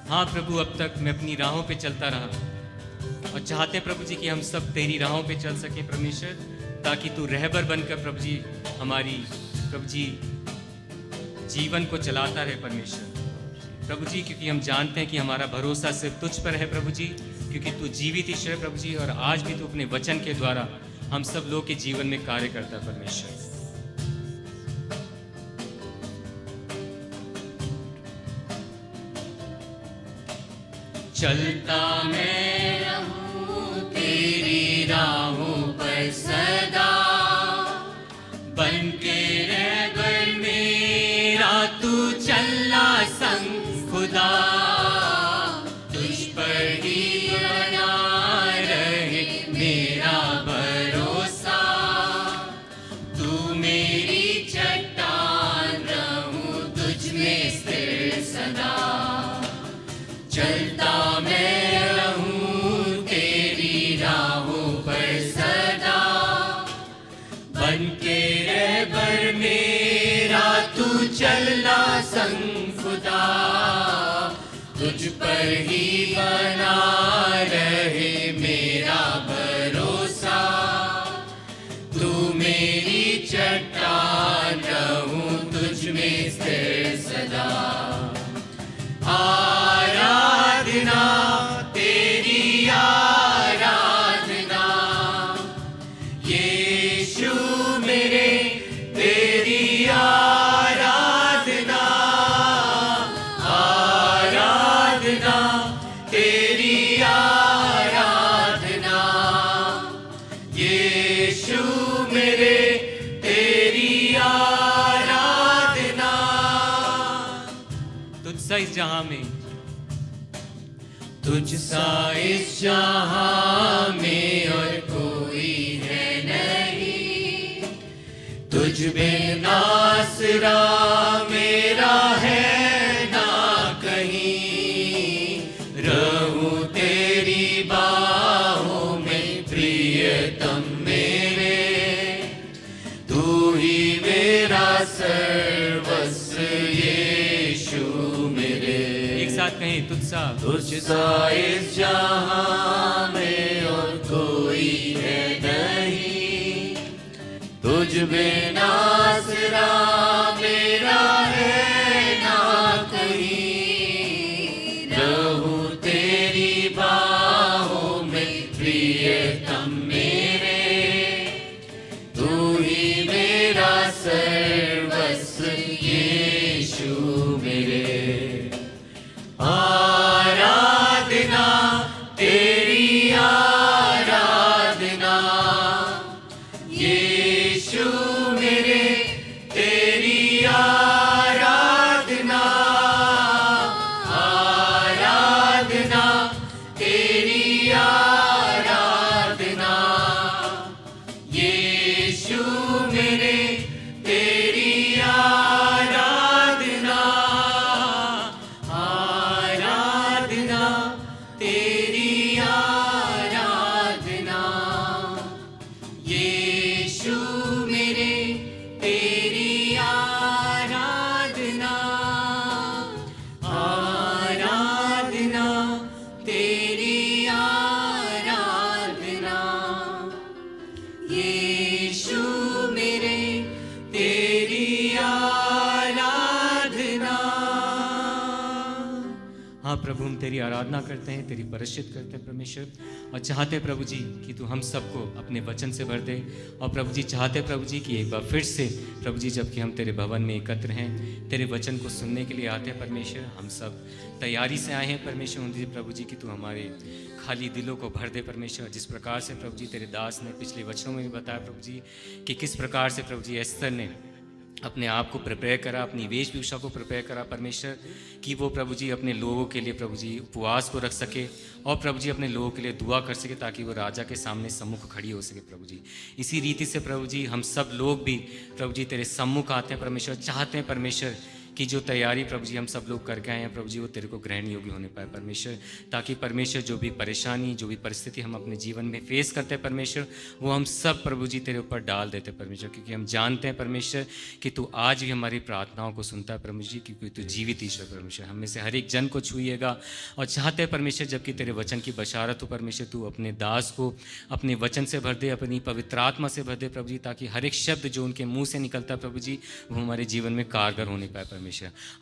हाँ प्रभु, अब तक मैं अपनी राहों पे चलता रहा, और चाहते प्रभु जी कि हम सब तेरी राहों पे चल सके परमेश्वर, ताकि तू रहबर बनकर प्रभु जी हमारी प्रभु जी जीवन को चलाता रहे परमेश्वर। प्रभु जी क्योंकि हम जानते हैं कि हमारा भरोसा सिर्फ तुझ पर है प्रभु जी, क्योंकि तू जीवित ईश्वर है प्रभु जी, और आज भी तू अपने वचन के द्वारा हम सब लोग के जीवन में कार्य करता परमेश्वर। चलता मैं रहूं तेरी राहों पर सदा, बन के रहबर मेरा तू चलना संग खुदा, तुझ पर ही बना रहे मेरा भरोसा, तू मेरी चट्टान रहूं तुझ में स्थिर सदा। चलता मैं रहूं तेरी पर ही बना रहे मेरा भरोसा। तू मेरी चट्टान, रहूं तुझ में स्थिर सदा। आराधना तेरी आराधना, यीशु मेरे तेरी आराधना। आराधना तेरी आराधना, यीशु मेरे तेरी आराधना। तुझ सा इस जहां में, तुझ सा इस जहां में और कोई है नहीं। तुझ बिन आसरा मेरा है ना कहीं। रहूं तेरी बाहों में प्रियतम मेरे। तू ही मेरा सर्वस्व यीशु मेरे। एक साथ कहें, तुझ सा तुझ सा इस जहां में और कोई है नहीं। तुझ बिन आसरा मेरा है ना कहीं। रहूं तेरी बाहों में प्रियतम मेरे। तू ही मेरा सर्वस्व यीशु मेरे। आराधना तेरी आराधना, यीशु मेरे तेरी आराधना। आराधना तेरी आराधना, यीशु मेरे तेरी आराधना। आराधना तेरी आराधना, यीशु मेरे तेरी आराधना। आराधना तेरी आराधना, यीशु मेरे तेरी आराधना। हाँ प्रभु, हम तेरी आराधना करते हैं, तेरी परिचित करते हैं परमेश्वर, और चाहते हैं प्रभु जी कि तू हम सबको अपने वचन से भर दे। और प्रभु जी चाहते हैं प्रभु जी कि एक बार फिर से प्रभु जी, जबकि हम तेरे भवन में एकत्र हैं, तेरे वचन को सुनने के लिए आते हैं परमेश्वर। हम सब तैयारी से आए हैं परमेश्वर। उनसे प्रभु जी कि तू हमारे खाली दिलों को भर दे परमेश्वर। जिस प्रकार से प्रभु जी तेरे दास ने पिछले वचनों में भी बताया प्रभु जी कि किस प्रकार से प्रभु जी एस्तर ने अपने आप को प्रिपेयर करा, अपनी वेशभूषा को प्रिपेयर करा परमेश्वर, कि वो प्रभु जी अपने लोगों के लिए प्रभु जी उपवास को रख सके और प्रभु जी अपने लोगों के लिए दुआ कर सके, ताकि वो राजा के सामने सम्मुख खड़ी हो सके प्रभु जी। इसी रीति से प्रभु जी हम सब लोग भी प्रभु जी तेरे सम्मुख आते हैं परमेश्वर। चाहते हैं परमेश्वर कि जो तैयारी प्रभु जी हम सब लोग करके आए हैं प्रभु जी, वो तेरे को ग्रहण योग्य होने पाए परमेश्वर। ताकि परमेश्वर जो भी परेशानी, जो भी परिस्थिति हम अपने जीवन में फेस करते हैं परमेश्वर, वो हम सब प्रभु जी तेरे ऊपर डाल देते हैं परमेश्वर। क्योंकि हम जानते हैं परमेश्वर कि तू आज भी हमारी प्रार्थनाओं को सुनता है परमेश्वर जी, क्योंकि तू जीवित ईश्वर परमेश्वर। हम में से हर एक जन को छूएगा। और चाहते हैं परमेश्वर, जबकि तेरे वचन की बशारत हो परमेश्वर, तू अपने दास को अपने वचन से भर दे, अपनी पवित्र आत्मा से भर दे प्रभु जी, ताकि हर एक शब्द जो उनके मुँह से निकलता है प्रभु जी, वो हमारे जीवन में कारगर होने पाए परमेश्वर।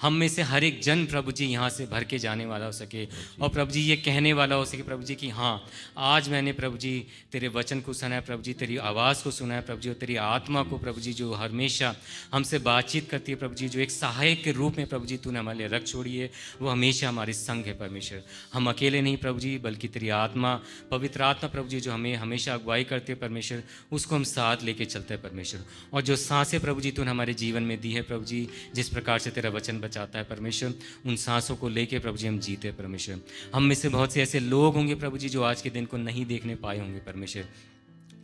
हम में से हर एक जन प्रभु जी यहाँ से भर के जाने वाला हो सके, और प्रभु जी ये कहने वाला हो सके प्रभु जी कि हाँ, आज मैंने प्रभु जी तेरे वचन को सुना है प्रभु जी, तेरी आवाज़ को सुना है प्रभु जी, और तेरी आत्मा को प्रभु जी जो हमेशा हमसे बातचीत करती है प्रभु जी, जो एक सहायक के रूप में प्रभु जी तूने हमारे लिए रख छोड़ी है, वो हमेशा हमारे संग है परमेश्वर। हम अकेले नहीं प्रभु जी, बल्कि तेरी आत्मा, पवित्र आत्मा प्रभु जी जो हमें हमेशा अगुवाई करते हैं परमेश्वर, उसको हम साथ लेके चलते हैं परमेश्वर। और जो सांसें प्रभु जी तूने हमारे जीवन में दी है प्रभु जी, जिस प्रकार से तेरा वचन बचाता है परमेश्वर, उन सांसों को लेके प्रभु जी हम जीते हैं परमेश्वर। हम में से बहुत से ऐसे लोग होंगे प्रभु जी जो आज के दिन को नहीं देखने पाए होंगे परमेश्वर,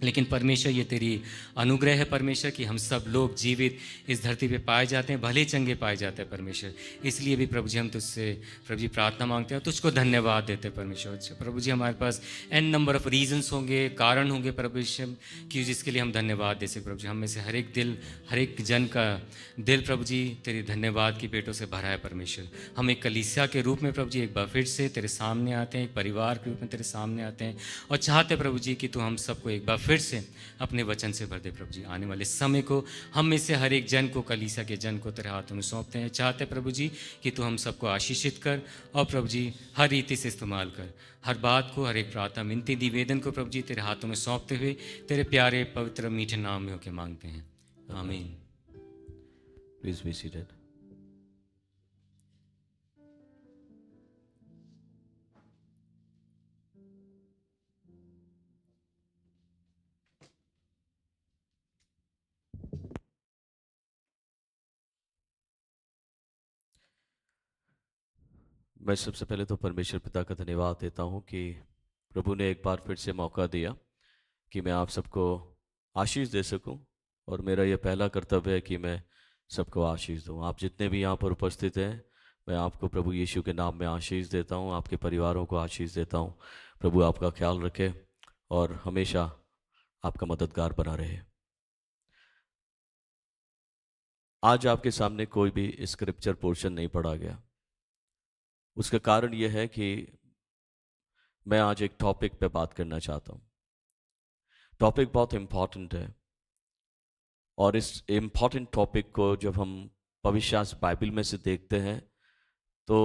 लेकिन परमेश्वर ये तेरी अनुग्रह है परमेश्वर कि हम सब लोग जीवित इस धरती पे पाए जाते हैं, भले चंगे पाए जाते हैं परमेश्वर। इसलिए भी प्रभु जी हम तुझसे प्रभु जी प्रार्थना मांगते हैं, तुझको धन्यवाद देते हैं परमेश्वर। प्रभु जी हमारे पास एन नंबर ऑफ रीजंस होंगे, कारण होंगे परमेश्वर कि जिसके लिए हम धन्यवाद दे सके। प्रभु जी हम में से हर एक दिल, हर एक जन का दिल प्रभु जी तेरी धन्यवाद की पेटों से भरा है परमेश्वर। हम एक कलीसिया के रूप में प्रभु जी एक बार फिर से तेरे सामने आते हैं, एक परिवार के रूप में तेरे सामने आते हैं और चाहते प्रभु जी कि तू हम सबको एक बार फिर से अपने वचन से भर दे प्रभु जी। आने वाले समय को हम में से हर एक जन को, कलीसिया के जन को तेरे हाथों में सौंपते हैं। चाहते प्रभु जी कि तू हम सबको आशीषित कर और प्रभु जी हर रीति से इस्तेमाल कर। हर बात को, हर एक प्रार्थना, विनती, निवेदन को प्रभु जी तेरे हाथों में सौंपते हुए तेरे प्यारे पवित्र मीठे नाम में होकर मांगते हैं, आमीन। Please be seated. मैं सबसे पहले तो परमेश्वर पिता का धन्यवाद देता हूँ कि प्रभु ने एक बार फिर से मौका दिया कि मैं आप सबको आशीष दे सकूं, और मेरा यह पहला कर्तव्य है कि मैं सबको आशीष दूं। आप जितने भी यहाँ पर उपस्थित हैं, मैं आपको प्रभु यीशु के नाम में आशीष देता हूँ, आपके परिवारों को आशीष देता हूँ। प्रभु आपका ख्याल रखे और हमेशा आपका मददगार बना रहे। आज आपके सामने कोई भी स्क्रिप्चर पोर्शन नहीं पढ़ा गया। उसका कारण यह है कि मैं आज एक टॉपिक पे बात करना चाहता हूँ। टॉपिक बहुत इम्पॉर्टेंट है, और इस इम्पॉर्टेंट टॉपिक को जब हम पवित्र शास्त्र बाइबल में से देखते हैं तो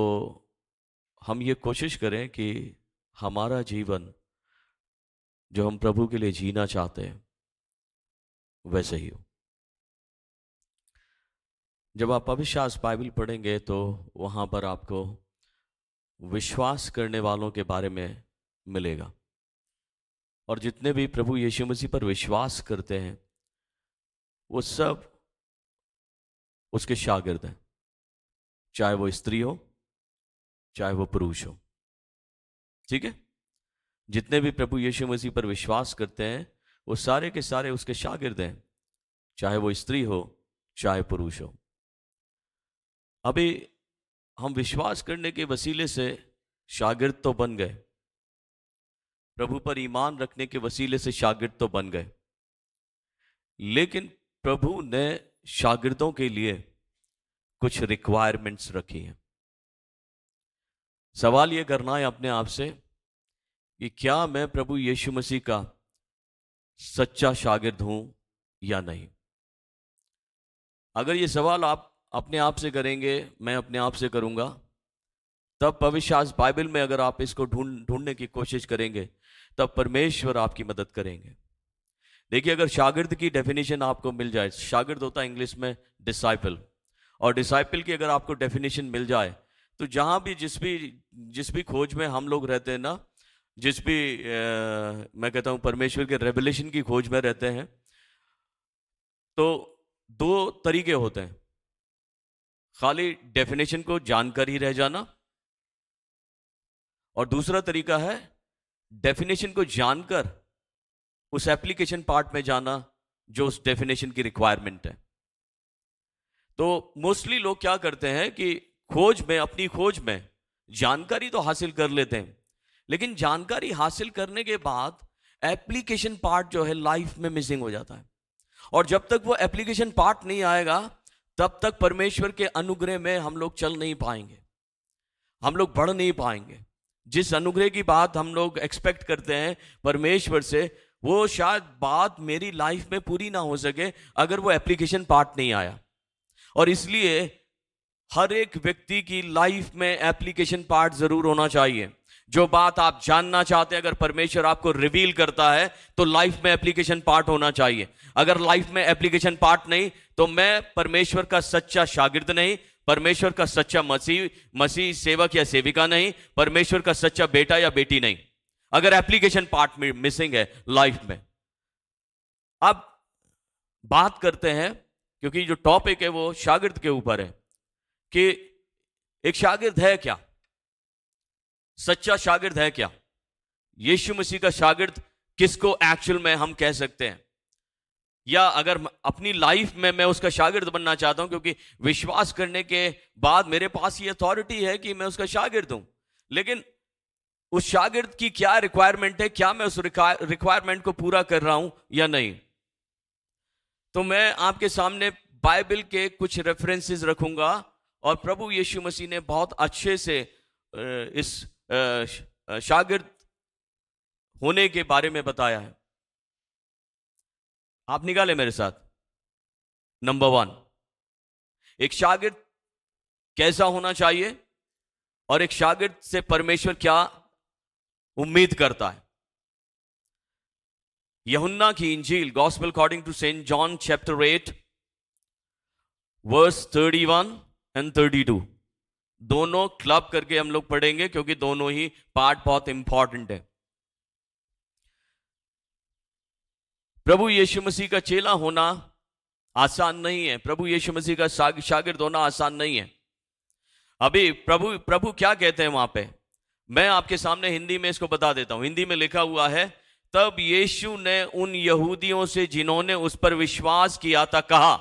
हम ये कोशिश करें कि हमारा जीवन जो हम प्रभु के लिए जीना चाहते हैं वैसे ही हो। जब आप पवित्र शास्त्र बाइबल पढ़ेंगे तो वहाँ पर आपको विश्वास करने वालों के बारे में मिलेगा, और जितने भी प्रभु यीशु मसीह पर विश्वास करते हैं वो सब उसके शागिर्द हैं, चाहे वो स्त्री हो चाहे वो पुरुष हो। ठीक है, जितने भी प्रभु यीशु मसीह पर विश्वास करते हैं वो सारे के सारे उसके शागिर्द हैं, चाहे वो स्त्री हो चाहे पुरुष हो। अभी हम विश्वास करने के वसीले से शागिर्द तो बन गए, प्रभु पर ईमान रखने के वसीले से शागिर्द तो बन गए, लेकिन प्रभु ने शागिर्दों के लिए कुछ रिक्वायरमेंट्स रखी हैं। सवाल यह करना है अपने आप से कि क्या मैं प्रभु यीशु मसीह का सच्चा शागिर्द हूं या नहीं। अगर ये सवाल आप अपने आप से करेंगे, मैं अपने आप से करूंगा, तब पवित्र शास्त्र बाइबल में अगर आप इसको ढूंढने की कोशिश करेंगे तब परमेश्वर आपकी मदद करेंगे। देखिए, अगर शागिर्द की डेफिनेशन आपको मिल जाए, शागिर्द होता है इंग्लिश में डिसाइपल, और डिसाइपल की अगर आपको डेफिनेशन मिल जाए तो जहां भी जिस भी खोज में हम लोग रहते हैं ना, जिस भी मैं कहता हूं परमेश्वर के रेवलेशन की खोज में रहते हैं, तो दो तरीके होते हैं। खाली डेफिनेशन को जानकर ही रह जाना, और दूसरा तरीका है डेफिनेशन को जानकर उस एप्लीकेशन पार्ट में जाना जो उस डेफिनेशन की रिक्वायरमेंट है। तो मोस्टली लोग क्या करते हैं कि अपनी खोज में जानकारी तो हासिल कर लेते हैं, लेकिन जानकारी हासिल करने के बाद एप्लीकेशन पार्ट जो है लाइफ में मिसिंग हो जाता है, और जब तक वो एप्लीकेशन पार्ट नहीं आएगा तब तक परमेश्वर के अनुग्रह में हम लोग चल नहीं पाएंगे, हम लोग बढ़ नहीं पाएंगे। जिस अनुग्रह की बात हम लोग एक्सपेक्ट करते हैं परमेश्वर से, वो शायद बात मेरी लाइफ में पूरी ना हो सके अगर वो एप्लीकेशन पार्ट नहीं आया। और इसलिए हर एक व्यक्ति की लाइफ में एप्लीकेशन पार्ट जरूर होना चाहिए। जो बात आप जानना चाहते हैं, अगर परमेश्वर आपको रिवील करता है तो लाइफ में एप्लीकेशन पार्ट होना चाहिए। अगर लाइफ में एप्लीकेशन पार्ट नहीं तो मैं परमेश्वर का सच्चा शागिर्द नहीं, परमेश्वर का सच्चा मसीह सेवक या सेविका नहीं, परमेश्वर का सच्चा बेटा या बेटी नहीं, अगर एप्लीकेशन पार्ट में मिसिंग है लाइफ में। अब बात करते हैं, क्योंकि जो टॉपिक है वो शागिर्द के ऊपर है, कि एक शागिर्द है क्या, सच्चा शागिर्द है क्या, यीशु मसीह का शागिर्द किसको एक्चुअल में हम कह सकते हैं, या अगर अपनी लाइफ में मैं उसका शागिर्द बनना चाहता हूं, क्योंकि विश्वास करने के बाद मेरे पास ये अथॉरिटी है कि मैं उसका शागिर्द हूं, लेकिन उस शागिर्द की क्या रिक्वायरमेंट है, क्या मैं उस रिक्वायरमेंट को पूरा कर रहा हूं या नहीं। तो मैं आपके सामने बाइबल के कुछ रेफरेंसेस रखूंगा, और प्रभु यीशु मसीह ने बहुत अच्छे से इस शागिर्द होने के बारे में बताया है। आप निकाले मेरे साथ। नंबर 1, एक शागिर्द कैसा होना चाहिए और एक शागिर्द से परमेश्वर क्या उम्मीद करता है। यूहन्ना की इंजील, gospel according to Saint John chapter 8 verse 31 and 32, दोनों क्लब करके हम लोग पढ़ेंगे, क्योंकि दोनों ही पार्ट बहुत इंपॉर्टेंट है। प्रभु यीशु मसीह का चेला होना आसान नहीं है, प्रभु यीशु मसीह का शागिर्द होना आसान नहीं है। अभी प्रभु क्या कहते हैं वहां पे, मैं आपके सामने हिंदी में इसको बता देता हूं। हिंदी में लिखा हुआ है, तब यीशु ने उन यहूदियों से जिन्होंने उस पर विश्वास किया था कहा।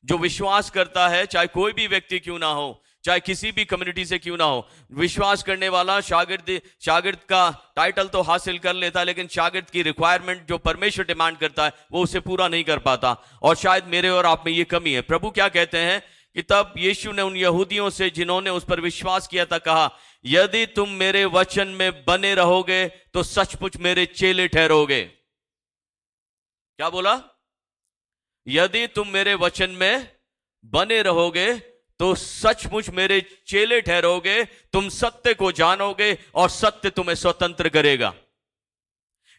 जो विश्वास करता है, चाहे कोई भी व्यक्ति क्यों ना हो, चाहे किसी भी कम्युनिटी से क्यों ना हो, विश्वास करने वाला शागिर्द का टाइटल तो हासिल कर लेता है, लेकिन शागिर्द की रिक्वायरमेंट जो परमेश्वर डिमांड करता है वो उसे पूरा नहीं कर पाता, और शायद मेरे और आप में ये कमी है। प्रभु क्या कहते हैं कि तब यीशु ने उन यहूदियों से जिन्होंने उस पर विश्वास किया था कहा, यदि तुम मेरे वचन में बने रहोगे तो सचमुच मेरे चेले ठहरोगे। क्या बोला? यदि तुम मेरे वचन में बने रहोगे तो सचमुच मेरे चेले ठहरोगे, तुम सत्य को जानोगे और सत्य तुम्हें स्वतंत्र करेगा।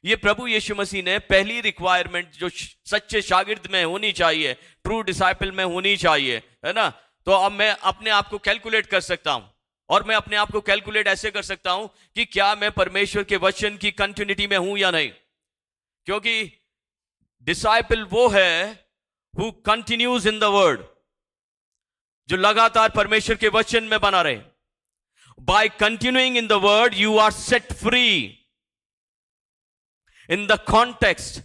ये प्रभु यीशु मसीह ने पहली रिक्वायरमेंट जो सच्चे शागिर्द में होनी चाहिए, ट्रू डिसाइपल में होनी चाहिए, है ना। तो अब मैं अपने आप को कैलकुलेट कर सकता हूं, और मैं अपने आप को कैलकुलेट ऐसे कर सकता हूं कि क्या मैं परमेश्वर के वचन की कंटिन्यूटी में हूं या नहीं। क्योंकि डिसाइपल वो है who continues in the word, जो लगातार परमेश्वर के वचन में बना रहे। By continuing in the word you are set free in the context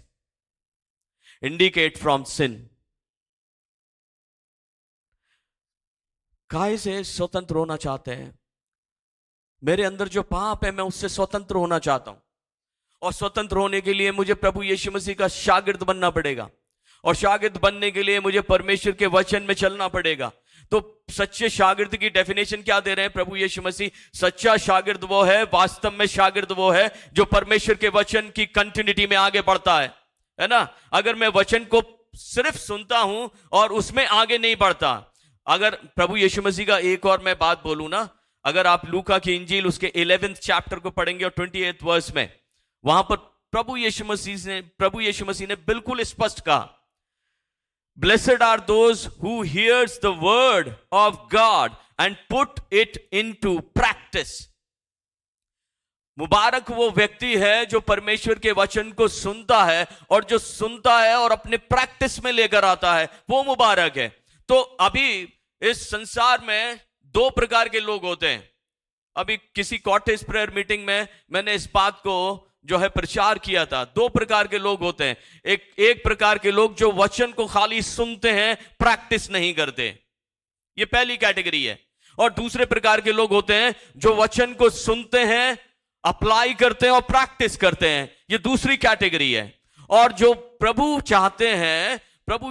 indicate from sin. काहे से स्वतंत्र होना चाहते हैं? मेरे अंदर जो पाप है मैं उससे स्वतंत्र होना चाहता हूं, और स्वतंत्र होने के लिए मुझे प्रभु यीशु मसीह का शागिर्द बनना पड़ेगा, और शागिर्द बनने के लिए मुझे परमेश्वर के वचन में चलना पड़ेगा। तो सच्चे शागिर्द की डेफिनेशन क्या दे रहे हैं प्रभु यीशु मसीह? सच्चा शागिर्द वो है, वास्तव में शागिर्द वो है जो परमेश्वर के वचन की कंटिन्यूटी में आगे बढ़ता है ना। अगर मैं वचन को सिर्फ सुनता हूं और उसमें आगे नहीं बढ़ता, अगर प्रभु यीशु मसीह का एक और मैं बात बोलूं ना, अगर आप लूका की इंजील उसके 11th चैप्टर को पढ़ेंगे और 28th वर्स में, वहां पर प्रभु यीशु मसीह ने बिल्कुल स्पष्ट कहा, Blessed are those who hears the word of God and put it into practice. मुबारक वो व्यक्ति है जो परमेश्वर के वचन को सुनता है, और जो सुनता है और अपने प्रैक्टिस में लेकर आता है, वो मुबारक है। तो अभी इस संसार में 2 प्रकार के लोग होते हैं। अभी किसी कॉटेज प्रेयर मीटिंग में मैंने इस बात को जो है प्रचार किया था। 2 प्रकार के लोग होते हैं। एक प्रकार के लोग जो वचन को खाली सुनते हैं, प्रैक्टिस नहीं करते, ये पहली कैटेगरी है। और दूसरे प्रकार के लोग होते हैं जो वचन को सुनते हैं, अप्लाई करते हैं और प्रैक्टिस करते हैं, ये दूसरी कैटेगरी है। और जो प्रभु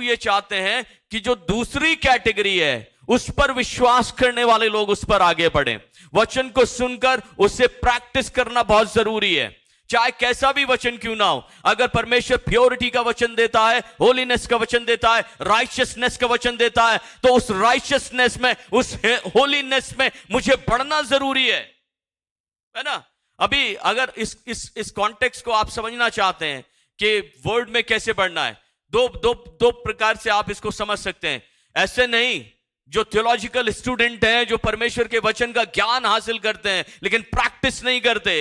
ये चाहते हैं कि जो दूसरी कैटेगरी है उस पर विश्वास करने वाले लोग उस पर आगे बढ़े। वचन को सुनकर उसे प्रैक्टिस करना बहुत जरूरी है, चाहे कैसा भी वचन क्यों ना हो। अगर परमेश्वर प्योरिटी का वचन देता है, होलीनेस का वचन देता है, राइचियसनेस का वचन देता है, तो उस राइचियसनेस में, उस होलीनेस में मुझे बढ़ना जरूरी है ना। अभी अगर इस कॉन्टेक्स्ट को आप समझना चाहते हैं कि वर्ड में कैसे बढ़ना है, दो प्रकार से आप इसको समझ सकते हैं। ऐसे नहीं, जो थियोलॉजिकल स्टूडेंट हैं, जो परमेश्वर के वचन का ज्ञान हासिल करते हैं लेकिन प्रैक्टिस नहीं करते,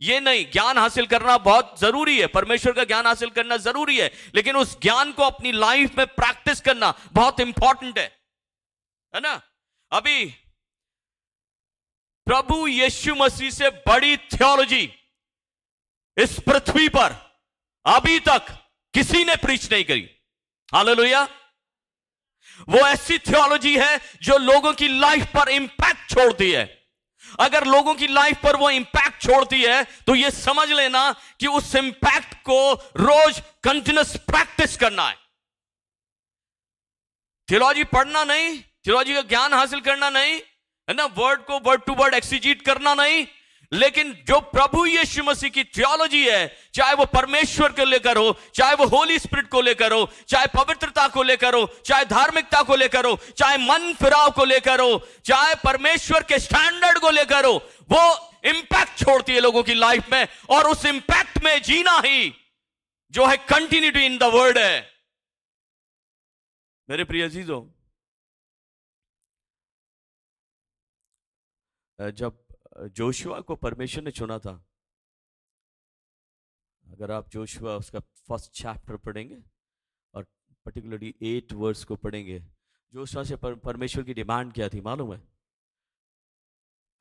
ये नहीं। ज्ञान हासिल करना बहुत जरूरी है, परमेश्वर का ज्ञान हासिल करना जरूरी है, लेकिन उस ज्ञान को अपनी लाइफ में प्रैक्टिस करना बहुत इंपॉर्टेंट है ना। अभी प्रभु यीशु मसीह से बड़ी थियोलॉजी इस पृथ्वी पर अभी तक किसी ने प्रीच नहीं करी। हालेलुया। वो ऐसी थियोलॉजी है जो लोगों की लाइफ पर इंपैक्ट छोड़ती है। अगर लोगों की लाइफ पर वो इंपैक्ट छोड़ती है तो ये समझ लेना कि उस इंपैक्ट को रोज कंटिन्यूस प्रैक्टिस करना है। थियोलॉजी पढ़ना नहीं, थियोलॉजी का ज्ञान हासिल करना नहीं, है ना, वर्ड को वर्ड टू वर्ड एक्सीजीट करना नहीं, लेकिन जो प्रभु यीशु मसीह की थियोलॉजी है, चाहे वो परमेश्वर को लेकर हो, चाहे वो होली स्पिरिट को लेकर हो, चाहे पवित्रता को लेकर हो, चाहे धार्मिकता को लेकर हो, चाहे मन फिराव को लेकर हो, चाहे परमेश्वर के स्टैंडर्ड को लेकर हो, वो इंपैक्ट छोड़ती है लोगों की लाइफ में। और उस इंपैक्ट में जीना ही जो है कंटिन्यूटी इन द वर्ड है। मेरे प्रिय अजीजों, जब जोशुआ को परमेश्वर ने चुना था, अगर आप जोशुआ उसका फर्स्ट चैप्टर पढ़ेंगे और पर्टिकुलरली 8 वर्स को पढ़ेंगे, जोशुआ से परमेश्वर की डिमांड क्या थी मालूम है?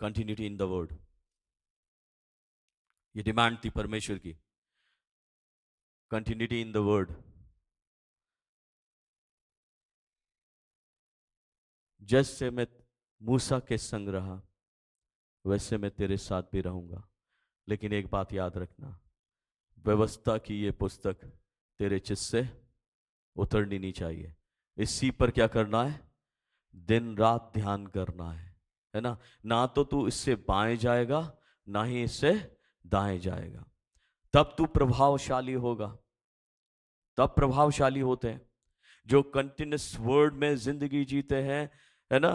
Continuity in the word. ये डिमांड थी परमेश्वर की, कंटिन्यूटी इन द वर्ड। जैसे मैं मूसा के संग रहा वैसे मैं तेरे साथ भी रहूंगा। लेकिन एक बात याद रखना, व्यवस्था की ये पुस्तक तेरे चित्त से उतरनी नहीं चाहिए। इसी पर क्या करना है? दिन रात ध्यान करना है ना। ना तो तू इससे बाएं जाएगा, ना ही इससे दाएं जाएगा। तब तू प्रभावशाली होगा। तब प्रभावशाली होते हैं जो कंटिन्यूस वर्ड में जिंदगी जीते हैं, है ना,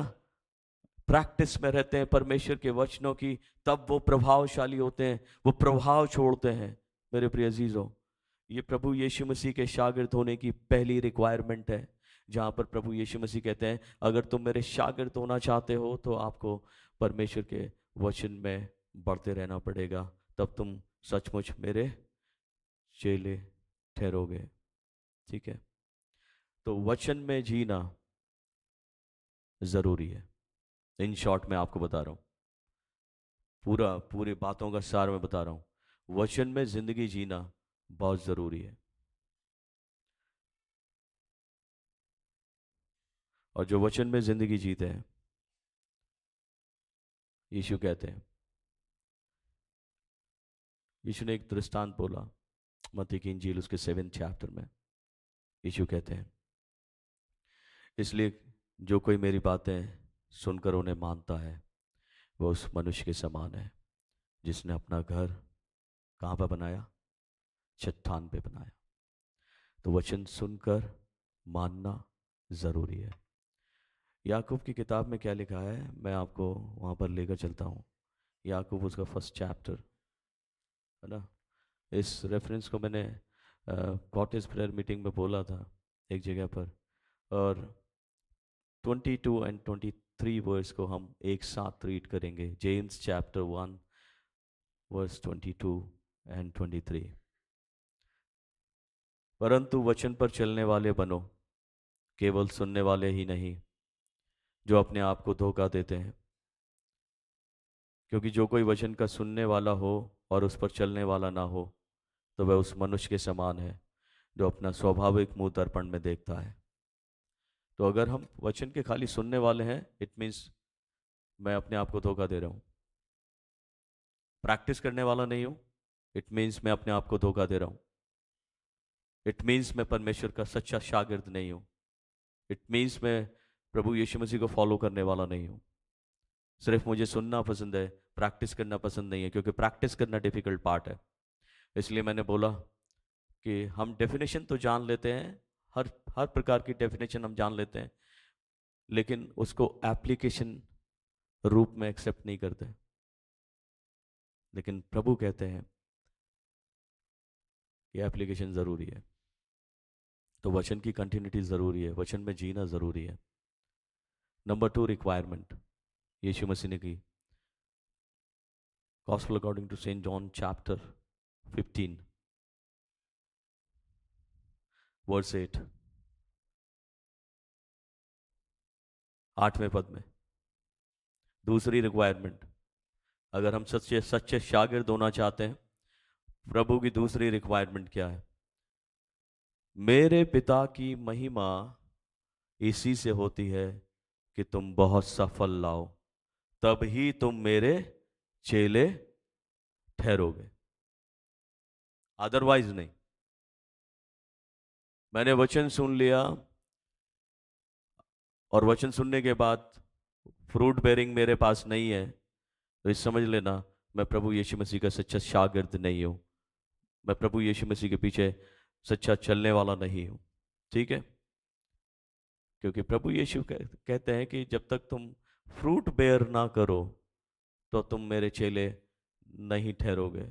प्रैक्टिस में रहते हैं परमेश्वर के वचनों की। तब वो प्रभावशाली होते हैं, वो प्रभाव छोड़ते हैं। मेरे प्रिय अजीजों, ये प्रभु यीशु मसीह के शागिर्द होने की पहली रिक्वायरमेंट है, जहाँ पर प्रभु यीशु मसीह कहते हैं अगर तुम मेरे शागिर्द होना चाहते हो तो आपको परमेश्वर के वचन में बढ़ते रहना पड़ेगा, तब तुम सचमुच मेरे चेले ठहरोगे। ठीक है, तो वचन में जीना जरूरी है। इन शॉर्ट मैं आपको बता रहा हूं, पूरे बातों का सार मैं बता रहा हूं। वचन में जिंदगी जीना बहुत जरूरी है। और जो वचन में जिंदगी जीते हैं, यीशु कहते हैं, यीशु ने एक दृष्टांत बोला मत्ती की इंजील उसके 7 चैप्टर में। यीशु कहते हैं, इसलिए जो कोई मेरी बातें सुनकर उन्हें मानता है वह उस मनुष्य के समान है जिसने अपना घर कहाँ पर बनाया? चट्टान पे बनाया। तो वचन सुनकर मानना जरूरी है। याकूब की किताब में क्या लिखा है, मैं आपको वहाँ पर लेकर चलता हूँ। याकूब उसका 1 चैप्टर, है ना। इस रेफरेंस को मैंने कॉटेज प्रेयर मीटिंग में बोला था एक जगह पर, और 22 एंड 23 वर्स को हम एक साथ रीड करेंगे। James chapter 1 verse 22 and 23। परंतु वचन पर चलने वाले बनो, केवल सुनने वाले ही नहीं जो अपने आप को धोखा देते हैं। क्योंकि जो कोई वचन का सुनने वाला हो और उस पर चलने वाला ना हो तो वह उस मनुष्य के समान है जो अपना स्वाभाविक मुंह दर्पण में देखता है। तो अगर हम वचन के खाली सुनने वाले हैं, इट मीन्स मैं अपने आप को धोखा दे रहा हूँ। प्रैक्टिस करने वाला नहीं हूँ, इट मीन्स मैं अपने आप को धोखा दे रहा हूँ। इट मीन्स मैं परमेश्वर का सच्चा शागिर्द नहीं हूँ। इट मीन्स मैं प्रभु यीशु मसीह को फॉलो करने वाला नहीं हूँ। सिर्फ मुझे सुनना पसंद है, प्रैक्टिस करना पसंद नहीं है, क्योंकि प्रैक्टिस करना डिफिकल्ट पार्ट है। इसलिए मैंने बोला कि हम डेफिनेशन तो जान लेते हैं, हर प्रकार की डेफिनेशन हम जान लेते हैं, लेकिन उसको एप्लीकेशन रूप में एक्सेप्ट नहीं करते। लेकिन प्रभु कहते हैं कि एप्लीकेशन जरूरी है। तो वचन की कंटिन्यूटी जरूरी है, वचन में जीना जरूरी है। नंबर 2 रिक्वायरमेंट यीशु मसीह ने की, gospel according to Saint John chapter 15 verse 8, 8वें पद में दूसरी रिक्वायरमेंट, अगर हम सच्चे शागिर्द होना चाहते हैं, प्रभु की दूसरी रिक्वायरमेंट क्या है? मेरे पिता की महिमा इसी से होती है कि तुम बहुत सा फल लाओ, तब ही तुम मेरे चेले ठहरोगे, अदरवाइज नहीं। मैंने वचन सुन लिया और वचन सुनने के बाद फ्रूट बेरिंग मेरे पास नहीं है, तो इस समझ लेना मैं प्रभु यीशु मसीह का सच्चा शागिर्द नहीं हूं, मैं प्रभु यीशु मसीह के पीछे सच्चा चलने वाला नहीं हूं। ठीक है? क्योंकि प्रभु यीशु कहते हैं कि जब तक तुम फ्रूट बेयर ना करो तो तुम मेरे चेले नहीं ठहरोगे,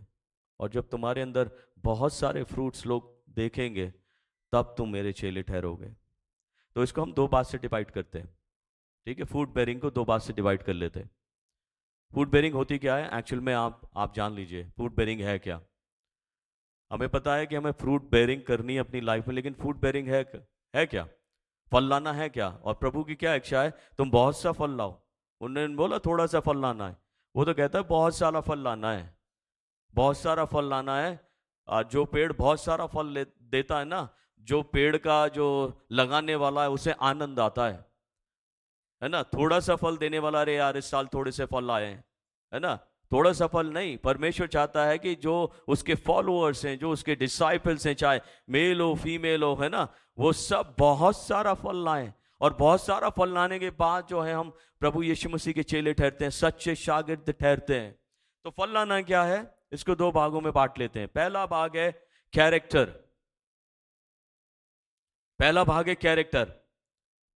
और जब तुम्हारे अंदर बहुत सारे फ्रूट्स लोग देखेंगे तब तुम मेरे चेले ठहरोगे। तो इसको हम दो बात से डिवाइड करते हैं। ठीक है? फूड बेरिंग को दो बात से डिवाइड कर लेते हैं। फूड बेरिंग होती क्या है एक्चुअल में, आप जान लीजिए फूड बेरिंग है क्या। हमें पता है कि हमें फ्रूट बेरिंग करनी है अपनी लाइफ में, लेकिन फूड बेरिंग है क्या? फल लाना है क्या? और प्रभु की क्या इच्छा है? तुम बहुत सा फल लाओ। उन्होंने बोला थोड़ा सा फल लाना है, वो तो कहता है बहुत सारा फल लाना है, बहुत सारा फल लाना है। जो पेड़ बहुत सारा फल देता है ना, जो पेड़ का जो लगाने वाला है उसे आनंद आता है ना। थोड़ा सा फल देने वाला, अरे यार इस साल थोड़े से फल आए हैं, है ना, थोड़ा सा फल नहीं। परमेश्वर चाहता है कि जो उसके फॉलोअर्स हैं, जो उसके डिसाइपल्स हैं, चाहे मेल हो फीमेल हो, है ना, वो सब बहुत सारा फल लाएं। और बहुत सारा फल लाने के बाद जो है हम प्रभु यीशु मसीह के चेले ठहरते हैं, सच्चे शागिर्द ठहरते हैं। तो फल लाना क्या है, इसको दो भागों में बांट लेते हैं। पहला भाग है कैरेक्टर, पहला भाग है कैरेक्टर,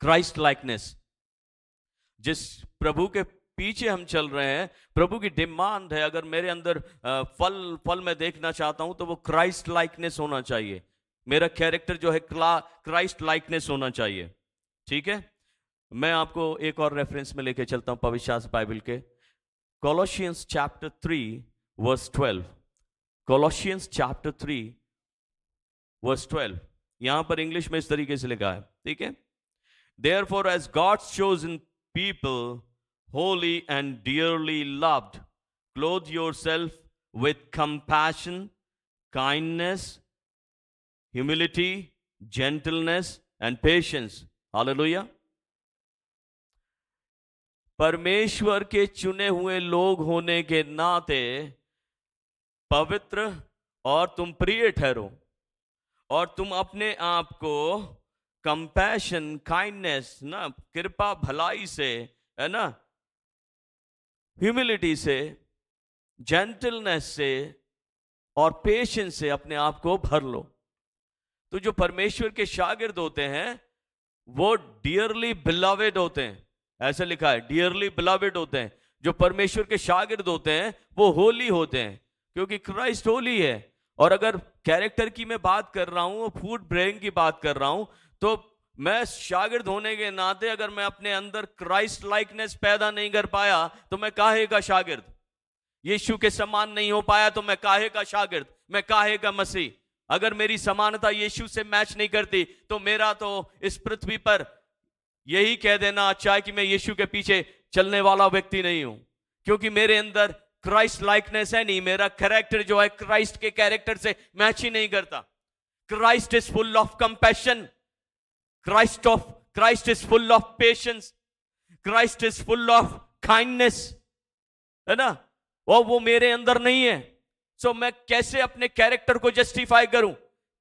क्राइस्ट लाइकनेस। जिस प्रभु के पीछे हम चल रहे हैं, प्रभु की डिमांड है, अगर मेरे अंदर फल मैं देखना चाहता हूं तो वो क्राइस्ट लाइकनेस होना चाहिए। मेरा कैरेक्टर जो है क्राइस्ट लाइकनेस होना चाहिए। ठीक है? मैं आपको एक और रेफरेंस में लेके चलता हूं पवित्र शास्त्र बाइबल के, कोलोसियंस चैप्टर 3 वर्स 12। कोलोसियंस चैप्टर 3 वर्स 12, यहां पर इंग्लिश में इस तरीके से लिखा है। ठीक है? Therefore, as God's chosen people, holy and dearly loved, clothe yourself with compassion, kindness, humility, gentleness, and patience. Hallelujah. परमेश्वर के चुने हुए लोग होने के नाते पवित्र और तुम प्रिय ठहरो, और तुम अपने आप को कंपैशन, काइंडनेस ना, कृपा भलाई से, है ना, ह्यूमिलिटी से, जेंटलनेस से और पेशेंस से अपने आप को भर लो। तो जो परमेश्वर के शागिर्द होते हैं वो डियरली बिलवेड होते हैं, ऐसा लिखा है, डियरली बिलवेड होते हैं। जो परमेश्वर के शागिर्द होते हैं वो होली होते हैं, क्योंकि क्राइस्ट होली है। और अगर कैरेक्टर की मैं बात कर रहा हूं, फूड ब्रेइंग की बात कर रहा हूं, तो मैं शागिर्द होने के नाते अगर मैं अपने अंदर क्राइस्ट लाइकनेस पैदा नहीं कर पाया तो मैं काहे का शागिर्द? यीशु के समान नहीं हो पाया तो मैं काहे का शागिर्द, मैं काहे का मसीह? अगर मेरी समानता यीशु से मैच नहीं करती तो मेरा तो इस पृथ्वी पर यही कह देना अच्छा है कि मैं यीशु के पीछे चलने वाला व्यक्ति नहीं हूं, क्योंकि मेरे अंदर क्राइस्ट लाइकनेस है नहीं। मेरा कैरेक्टर जो है क्राइस्ट के कैरेक्टर से मैच ही नहीं करता। Christ is full of compassion, Christ is full of patience, Christ is full of kindness, है ना, और वो मेरे अंदर नहीं है। सो मैं कैसे अपने कैरेक्टर को जस्टिफाई करूं,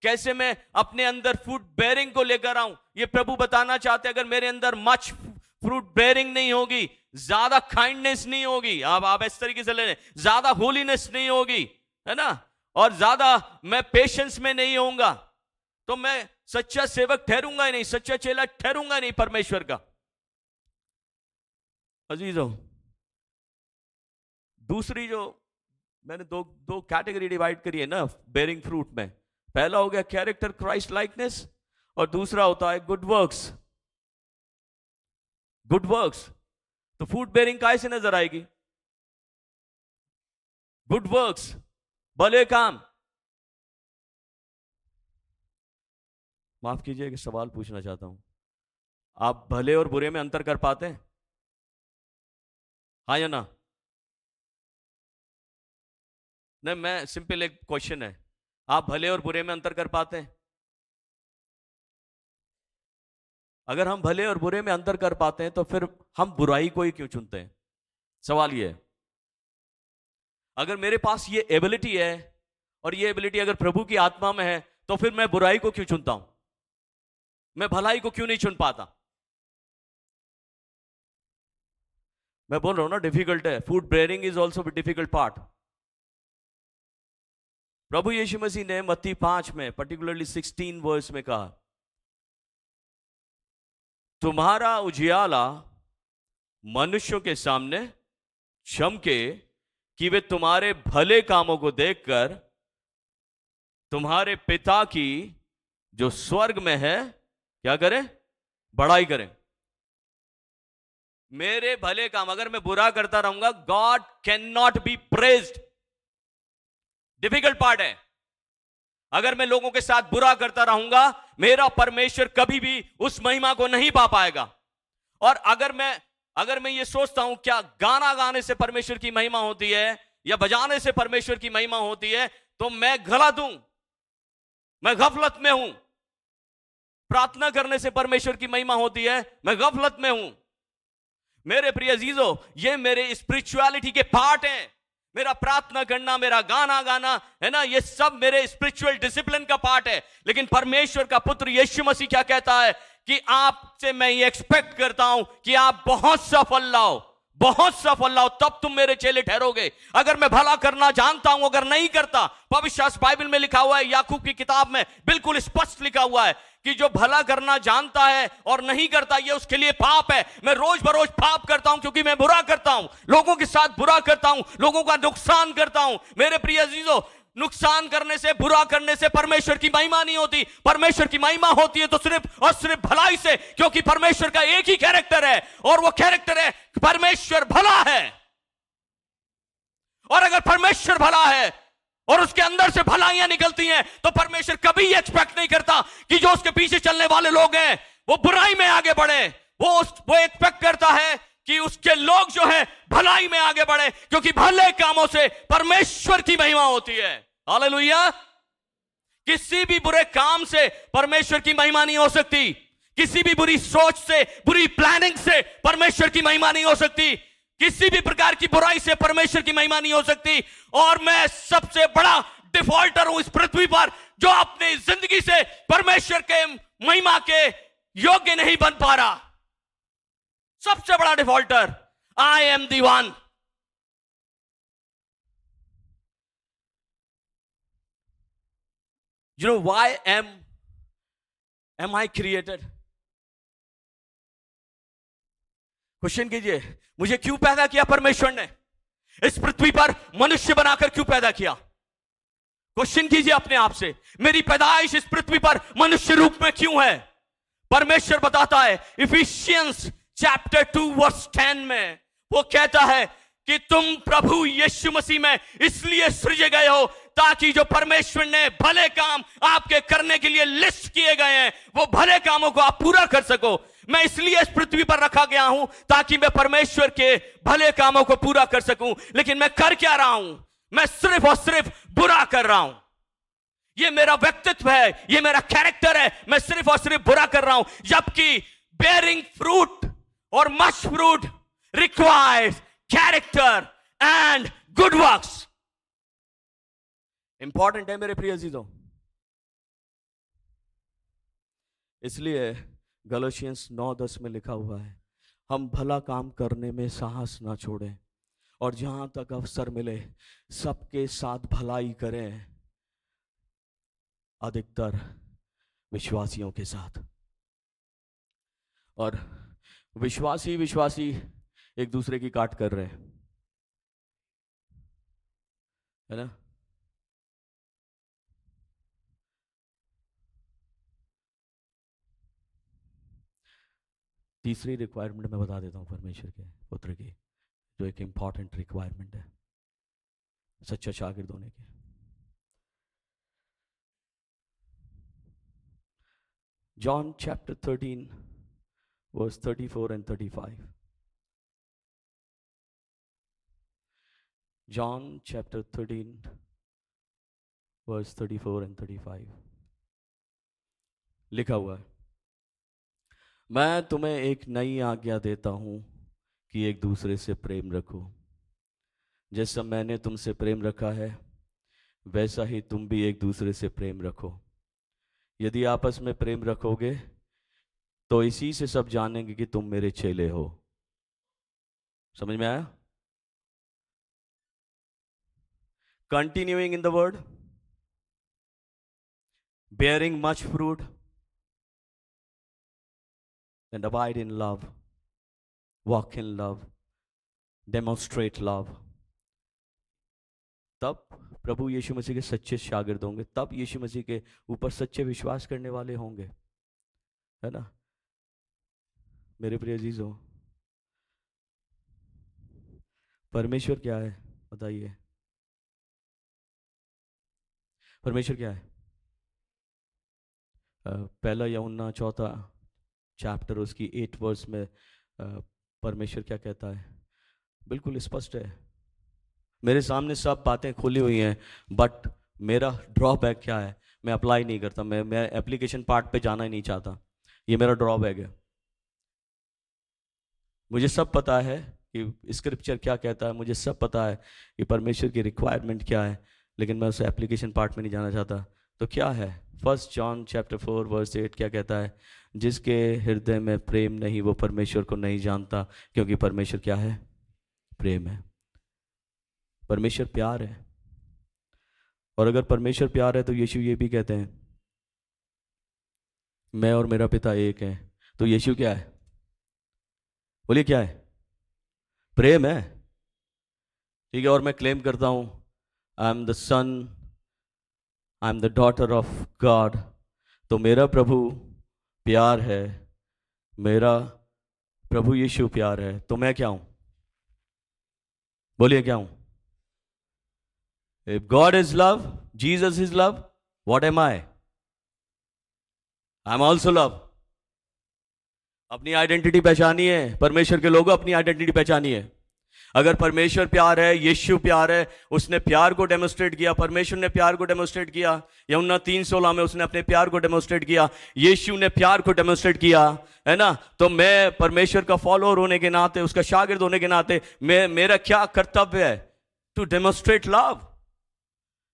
कैसे मैं अपने अंदर फ्रूट बेयरिंग को लेकर आऊं? ये प्रभु बताना चाहते हैं, अगर मेरे अंदर मच फ्रूट बेयरिंग नहीं होगी, ज्यादा काइंडनेस नहीं होगी, आप इस तरीके से ले लें, ज्यादा होलीनेस नहीं होगी, है ना, और ज्यादा मैं पेशेंस में नहीं होऊंगा, तो मैं सच्चा सेवक ठहरूंगा ही नहीं, सच्चा चेला ठहरूंगा ही नहीं परमेश्वर का। अजीजों, दूसरी जो मैंने दो कैटेगरी डिवाइड करी है ना बेरिंग फ्रूट में, पहला हो गया कैरेक्टर क्राइस्ट लाइकनेस, और दूसरा होता है गुड वर्क्स। गुड वर्क्स, तो फ्रूट बेरिंग कैसे नजर आएगी? गुड वर्क्स, भले काम। माफ कीजिए कि सवाल पूछना चाहता हूं, आप भले और बुरे में अंतर कर पाते हैं? हाँ या ना? नहीं, मैं सिंपल एक क्वेश्चन है, आप भले और बुरे में अंतर कर पाते हैं? अगर हम भले और बुरे में अंतर कर पाते हैं तो फिर हम बुराई को ही क्यों चुनते हैं? सवाल ये है। अगर मेरे पास ये एबिलिटी है और ये एबिलिटी अगर प्रभु की आत्मा में है तो फिर मैं बुराई को क्यों चुनता हूं? मैं भलाई को क्यों नहीं चुन पाता? मैं बोल रहा हूं ना, डिफिकल्ट है। Food bearing is also difficult part. प्रभु यीशु मसीह ने मत्ती 5 में पर्टिकुलरली 16 वर्स में कहा, तुम्हारा उजियाला मनुष्यों के सामने चमके कि वे तुम्हारे भले कामों को देखकर तुम्हारे पिता की जो स्वर्ग में है क्या करें? बड़ाई करें। मेरे भले काम, अगर मैं बुरा करता रहूंगा, God can not B praised. Difficult part है। अगर मैं लोगों के साथ बुरा करता रहूंगा, मेरा परमेश्वर कभी भी उस महिमा को नहीं पा पाएगा। और अगर मैं ये सोचता हूं क्या गाना गाने से परमेश्वर की महिमा होती है या बजाने से परमेश्वर की महिमा होती है, तो मैं गलत हूं, मैं गफलत में हूं। प्रार्थना करने से परमेश्वर की महिमा होती है, मैं गफलत में हूं। मेरे प्रिय अजीजों, ये मेरे स्पिरिचुअलिटी के पार्ट हैं। मेरा प्रार्थना करना, मेरा गाना गाना, है ना, ये सब मेरे स्पिरिचुअल डिसिप्लिन का पार्ट है। लेकिन परमेश्वर का पुत्र यीशु मसीह क्या कहता है कि आपसे मैं ये एक्सपेक्ट करता हूं कि आप बहुत सा फल लाओ, बहुत सा फल लाओ, तब तुम मेरे चेले ठहरोगे। अगर मैं भला करना जानता हूं, अगर नहीं करता, पवित्र शास्त्र बाइबल में लिखा हुआ है, याकूब की किताब में बिल्कुल स्पष्ट लिखा हुआ है कि जो भला करना जानता है और नहीं करता, ये उसके लिए पाप है। मैं रोज बरोज पाप करता हूं क्योंकि मैं बुरा करता हूं, लोगों के साथ बुरा करता हूं, लोगों का नुकसान करता हूं। मेरे प्रिय अजीजों, नुकसान करने से, बुरा करने से परमेश्वर की महिमा नहीं होती। परमेश्वर की महिमा होती है तो सिर्फ और सिर्फ भलाई से, क्योंकि परमेश्वर का एक ही कैरेक्टर है और वो कैरेक्टर है परमेश्वर भला है। और अगर परमेश्वर भला है और उसके अंदर से भलाइयां निकलती हैं, तो परमेश्वर कभी एक्सपेक्ट नहीं करता कि जो उसके पीछे चलने वाले लोग हैं वो बुराई में आगे बढ़े। वो एक्सपेक्ट करता है कि उसके लोग जो हैं भलाई में आगे बढ़े, क्योंकि भले कामों से परमेश्वर की महिमा होती है। हालेलुया। किसी भी बुरे काम से परमेश्वर की महिमा नहीं हो सकती। किसी भी बुरी सोच से, बुरी प्लानिंग से परमेश्वर की महिमा नहीं हो सकती। किसी भी प्रकार की बुराई से परमेश्वर की महिमा नहीं हो सकती। और मैं सबसे बड़ा डिफॉल्टर हूं इस पृथ्वी पर, जो अपनी जिंदगी से परमेश्वर के महिमा के योग्य नहीं बन पा रहा। सबसे बड़ा defaulter, I am the one. You know why am I created? Question कीजिए, मुझे क्यों पैदा किया परमेश्वर ने? इस पृथ्वी पर मनुष्य बनाकर क्यों पैदा किया? क्वेश्चन कीजिए अपने आप से, मेरी पैदाइश इस पृथ्वी पर मनुष्य रूप में क्यों है? परमेश्वर बताता है इफिशियंस चैप्टर 2 वर्स 10 में, वो कहता है कि तुम प्रभु यीशु मसीह में इसलिए सृजे गए हो ताकि जो परमेश्वर ने भले काम आपके करने के लिए लिस्ट किए गए हैं, वो भले कामों को आप पूरा कर सको। मैं इसलिए इस पृथ्वी पर रखा गया हूं ताकि मैं परमेश्वर के भले कामों को पूरा कर सकूं। लेकिन मैं कर क्या रहा हूं? मैं सिर्फ और सिर्फ बुरा कर रहा हूं। ये मेरा व्यक्तित्व है, ये मेरा कैरेक्टर है, मैं सिर्फ और सिर्फ बुरा कर रहा हूं। जबकि बेयरिंग फ्रूट और much fruit requires character and good works. Important है मेरे प्रिय अजीजों। इसलिए गलातियंस 9:10 में लिखा हुआ है, हम भला काम करने में साहस ना छोड़ें और जहां तक अवसर मिले सबके साथ भलाई करें, अधिकतर विश्वासियों के साथ। और विश्वासी एक दूसरे की काट कर रहे हैं, है ना? तीसरी रिक्वायरमेंट मैं बता देता हूं परमेश्वर के पुत्र की, जो एक इंपॉर्टेंट रिक्वायरमेंट है सच्चा शागिर्द होने की। John chapter 13 verse 34 and 35। John chapter 13 verse 34 and 35 लिखा हुआ है, मैं तुम्हें एक नई आज्ञा देता हूँ कि एक दूसरे से प्रेम रखो। जैसा मैंने तुमसे प्रेम रखा है वैसा ही तुम भी एक दूसरे से प्रेम रखो। यदि आपस में प्रेम रखोगे तो इसी से सब जानेंगे कि तुम मेरे चेले हो। समझ में आया? Continuing in the word, bearing much fruit, and abide in love, walk in love, demonstrate love। तब प्रभु यीशु मसीह के सच्चे शागिर्द होंगे, तब यीशु मसीह के ऊपर सच्चे विश्वास करने वाले होंगे, है ना मेरे प्रिय अजीजों? परमेश्वर क्या है बताइए? परमेश्वर क्या है? पहला यूहन्ना 4 चैप्टर उसकी 8 वर्स में परमेश्वर क्या कहता है? बिल्कुल स्पष्ट है, मेरे सामने सब बातें खुली हुई हैं, बट मेरा ड्रॉबैक क्या है? मैं अप्लाई नहीं करता, मैं एप्लीकेशन पार्ट पे जाना ही नहीं चाहता। ये मेरा ड्रॉबैक है। मुझे सब पता है कि स्क्रिप्चर क्या कहता है, मुझे सब पता है कि परमेश्वर की रिक्वायरमेंट क्या है, लेकिन मैं उस एप्लीकेशन पार्ट में नहीं जाना चाहता। तो क्या है? 1 जॉन चैप्टर 4 वर्स 8 क्या कहता है? जिसके हृदय में प्रेम नहीं वो परमेश्वर को नहीं जानता, क्योंकि परमेश्वर क्या है? प्रेम है। परमेश्वर प्यार है, और अगर परमेश्वर प्यार है तो यीशु ये भी कहते हैं मैं और मेरा पिता एक है। तो यीशु क्या है? बोलिए क्या है? प्रेम है। ठीक है, और मैं क्लेम करता हूं I am the son, I am the daughter of God. तो मेरा प्रभु प्यार है, मेरा प्रभु यीशु प्यार है, तो मैं क्या हूं? बोलिए क्या हूं? If God is love, Jesus is love, what am I? I'm also love। अपनी आइडेंटिटी पहचानिए, परमेश्वर के लोगों अपनी आइडेंटिटी पहचानिए। अगर परमेश्वर प्यार है, यीशु प्यार है, उसने प्यार को डेमोस्ट्रेट किया, परमेश्वर ने प्यार को डेमोस्ट्रेट किया। यूहन्ना 3:16 में उसने अपने प्यार को डेमोस्ट्रेट किया, यीशु ने प्यार को डेमोस्ट्रेट किया, है ना? तो मैं परमेश्वर का फॉलोअर होने के नाते, उसका शागिर्द होने के नाते मेरा क्या कर्तव्य है? To demonstrate love.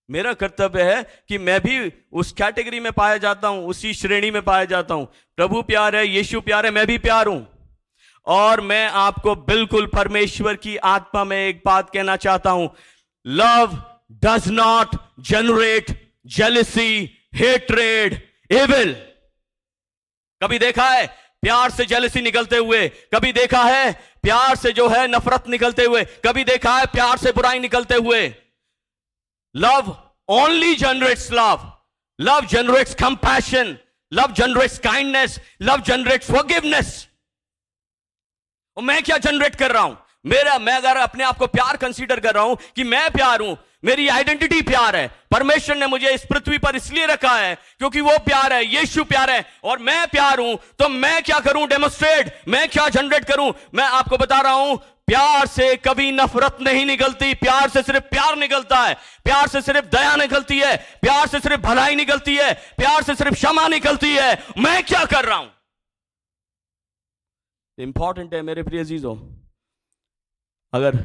मेरा कर्तव्य है कि मैं भी उस कैटेगरी में पाया जाता हूं, उसी श्रेणी में पाया जाता हूं। प्रभु प्यार है, यीशु प्यार है, मैं भी प्यार हूं। और मैं आपको बिल्कुल परमेश्वर की आत्मा में एक बात कहना चाहता हूं, love does not generate jealousy, hatred, evil. कभी देखा है प्यार से जेलसी निकलते हुए? कभी देखा है प्यार से जो है नफरत निकलते हुए? कभी देखा है प्यार से बुराई निकलते हुए? Love only generates love. Love generates compassion. Love generates kindness. Love generates forgiveness. और मैं क्या जनरेट कर रहा हूं? मैं अगर अपने आप को प्यार कंसीडर कर रहा हूं कि मैं प्यार हूं, मेरी आइडेंटिटी प्यार है, परमेश्वर ने मुझे इस पृथ्वी पर इसलिए रखा है क्योंकि वो प्यार है, यीशु प्यार है, और मैं प्यार हूं, तो मैं क्या करूं? डेमोस्ट्रेट। मैं क्या जनरेट करूं? मैं आपको बता रहा हूं, प्यार से कभी नफरत नहीं निकलती, प्यार से सिर्फ प्यार निकलता है, प्यार से सिर्फ दया निकलती है, प्यार से सिर्फ भलाई निकलती है, प्यार से सिर्फ क्षमा निकलती है। मैं क्या कर रहा हूं? इंपॉर्टेंट है मेरे प्रिय अजीजों। अगर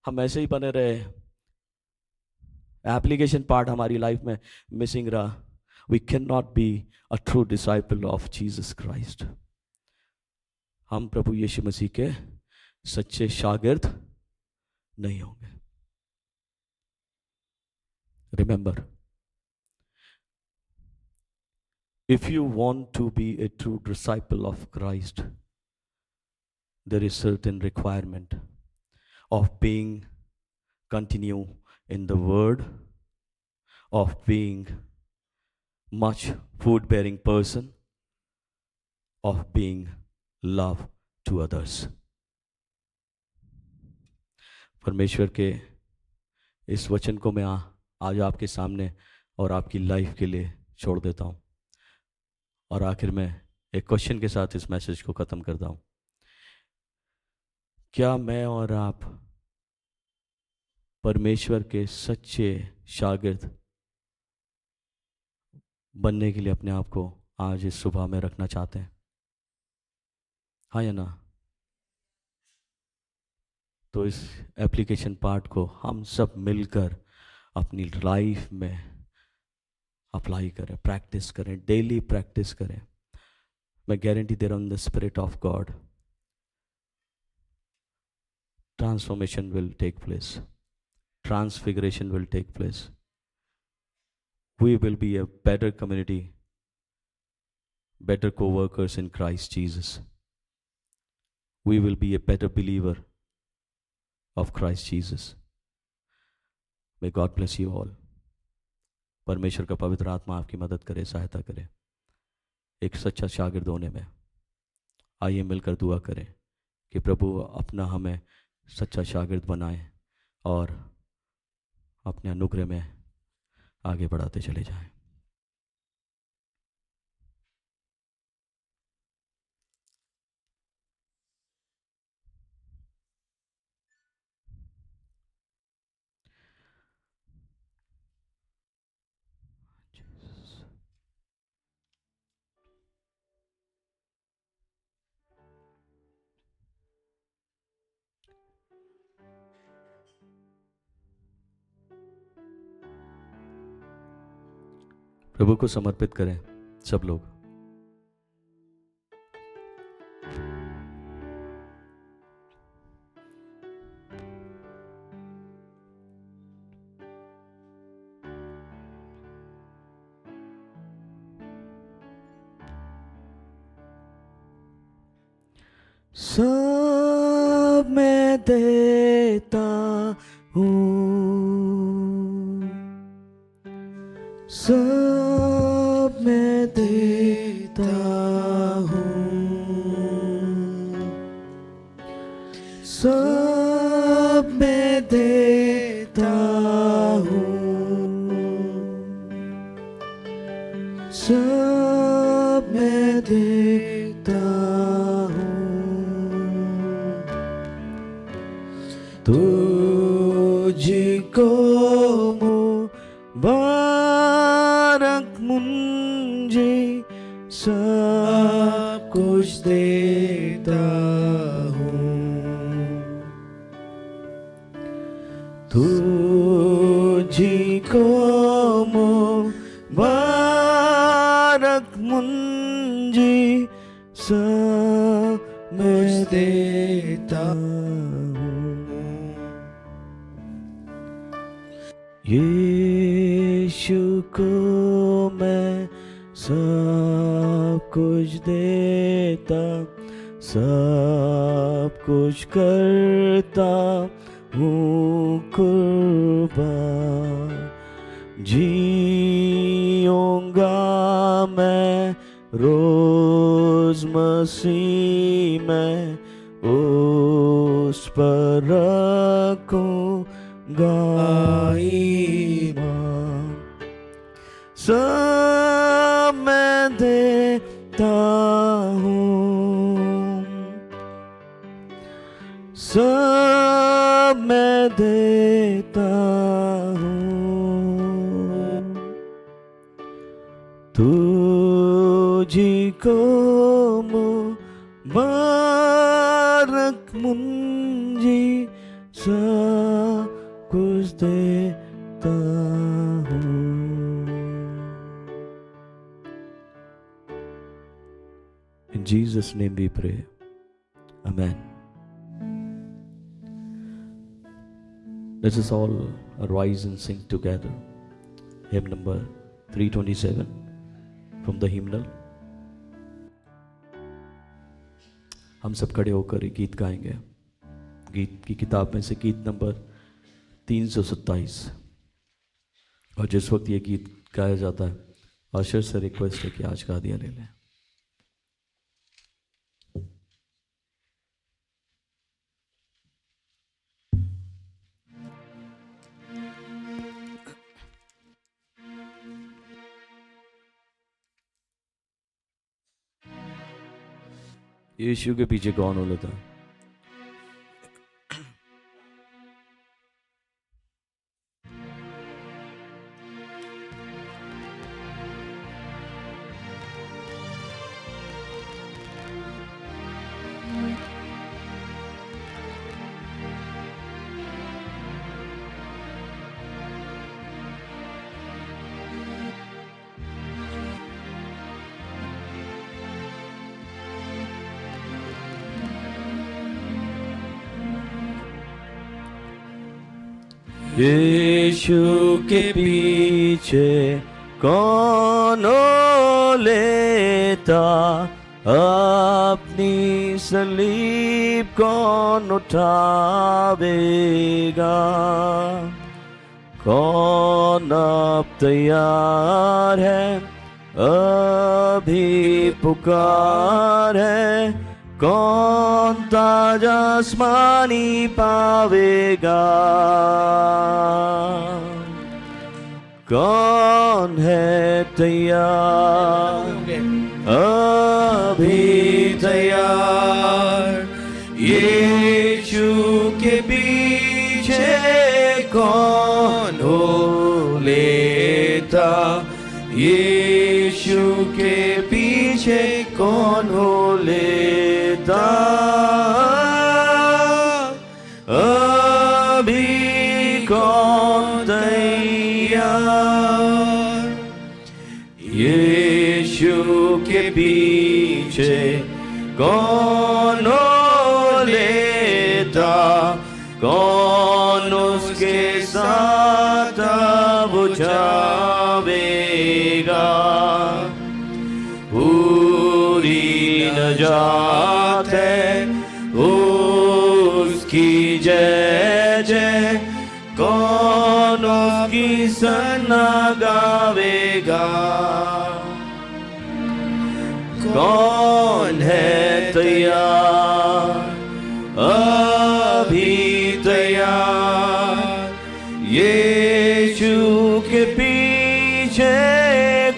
हम ऐसे ही बने रहे, एप्लीकेशन पार्ट हमारी लाइफ में मिसिंग रहा, we can not be a true disciple of Jesus Christ. हम प्रभु यीशु मसीह के सच्चे शागिर्द नहीं होंगे। Remember, if you want to be a true disciple of Christ, there is certain requirement of being continue in the word, of being much food bearing person, of being love to others। परमेश्वर के इस वचन को मैं आज आपके सामने और आपकी लाइफ के लिए छोड़ देता हूं, और आखिर में एक क्वेश्चन के साथ इस मैसेज को खत्म करता हूं। क्या मैं और आप परमेश्वर के सच्चे शागिर्द बनने के लिए अपने आप को आज इस सुबह में रखना चाहते हैं? हाँ या ना? तो इस एप्लीकेशन पार्ट को हम सब मिलकर अपनी लाइफ में अप्लाई करें, प्रैक्टिस करें, डेली प्रैक्टिस करें। मैं गारंटी दे रहा हूँ, the spirit of God, transformation will take place, transfiguration will take place. We will be a better community, better co-workers in Christ Jesus. We will be a better believer of Christ Jesus. May God bless you all. परमेश्वर का पवित्र आत्मा आपकी मदद करे, सहायता करे एक सच्चा शागिर्द होने में। आइए मिलकर दुआ करें कि प्रभु अपना हमें सच्चा शागिर्द बनाए और अपने अनुग्रह में आगे बढ़ाते चले जाएं। प्रभु को समर्पित करें सब लोग। सब मैं देता हूँ, सब मैं देता हूँ, सब मैं देता हूँ, सब मैं देता हूँ। तुझको मुबारक मुझे सब कुछ देता हूँ, तुझको मुबारक मुझे सब मैं देता हूँ। यीशु को मैं सब कुछ देता, सब कुछ करता हूँ कुर्बान। जीऊँगा मैं रोज मसीह में, उस पर रखूँगा ईमान। सब मैं देता हूँ, सब मैं देता हूँ, तुझको मुबारक मुझे सब कुछ देता हूँ। In Jesus' name we pray. Amen. Let us all arise and sing together. Hymn number 327 from the hymnal. हम सब खड़े होकर एक गीत गाएंगे। गीत की किताब में से गीत नंबर 327। और जिस वक्त ये गीत गाया जाता है, आशर से रिक्वेस्ट है कि आज का दिया ले लें। यीशु के पीछे कौन हो लेता? यीशु के पीछे कौन लेता, अपनी सलीब कौन उठावेगा। कौन अब तैयार है, अभी पुकार है, कौन ताज आसमानी पावेगा। कौन है तैयार, अभी तैयार, यीशु के पीछे कौन हो लेता, यीशु के पीछे कौन हो लेता। अभी कौन तैयार, यीशु के पीछे कौन हो लेता, कौन उसके साथ बुझावेगा। पूरी नजात है उसकी जय जय, कौन उसकी सना गावेगा। कौन है तैयार, अभी तैयार, यीशु के पीछे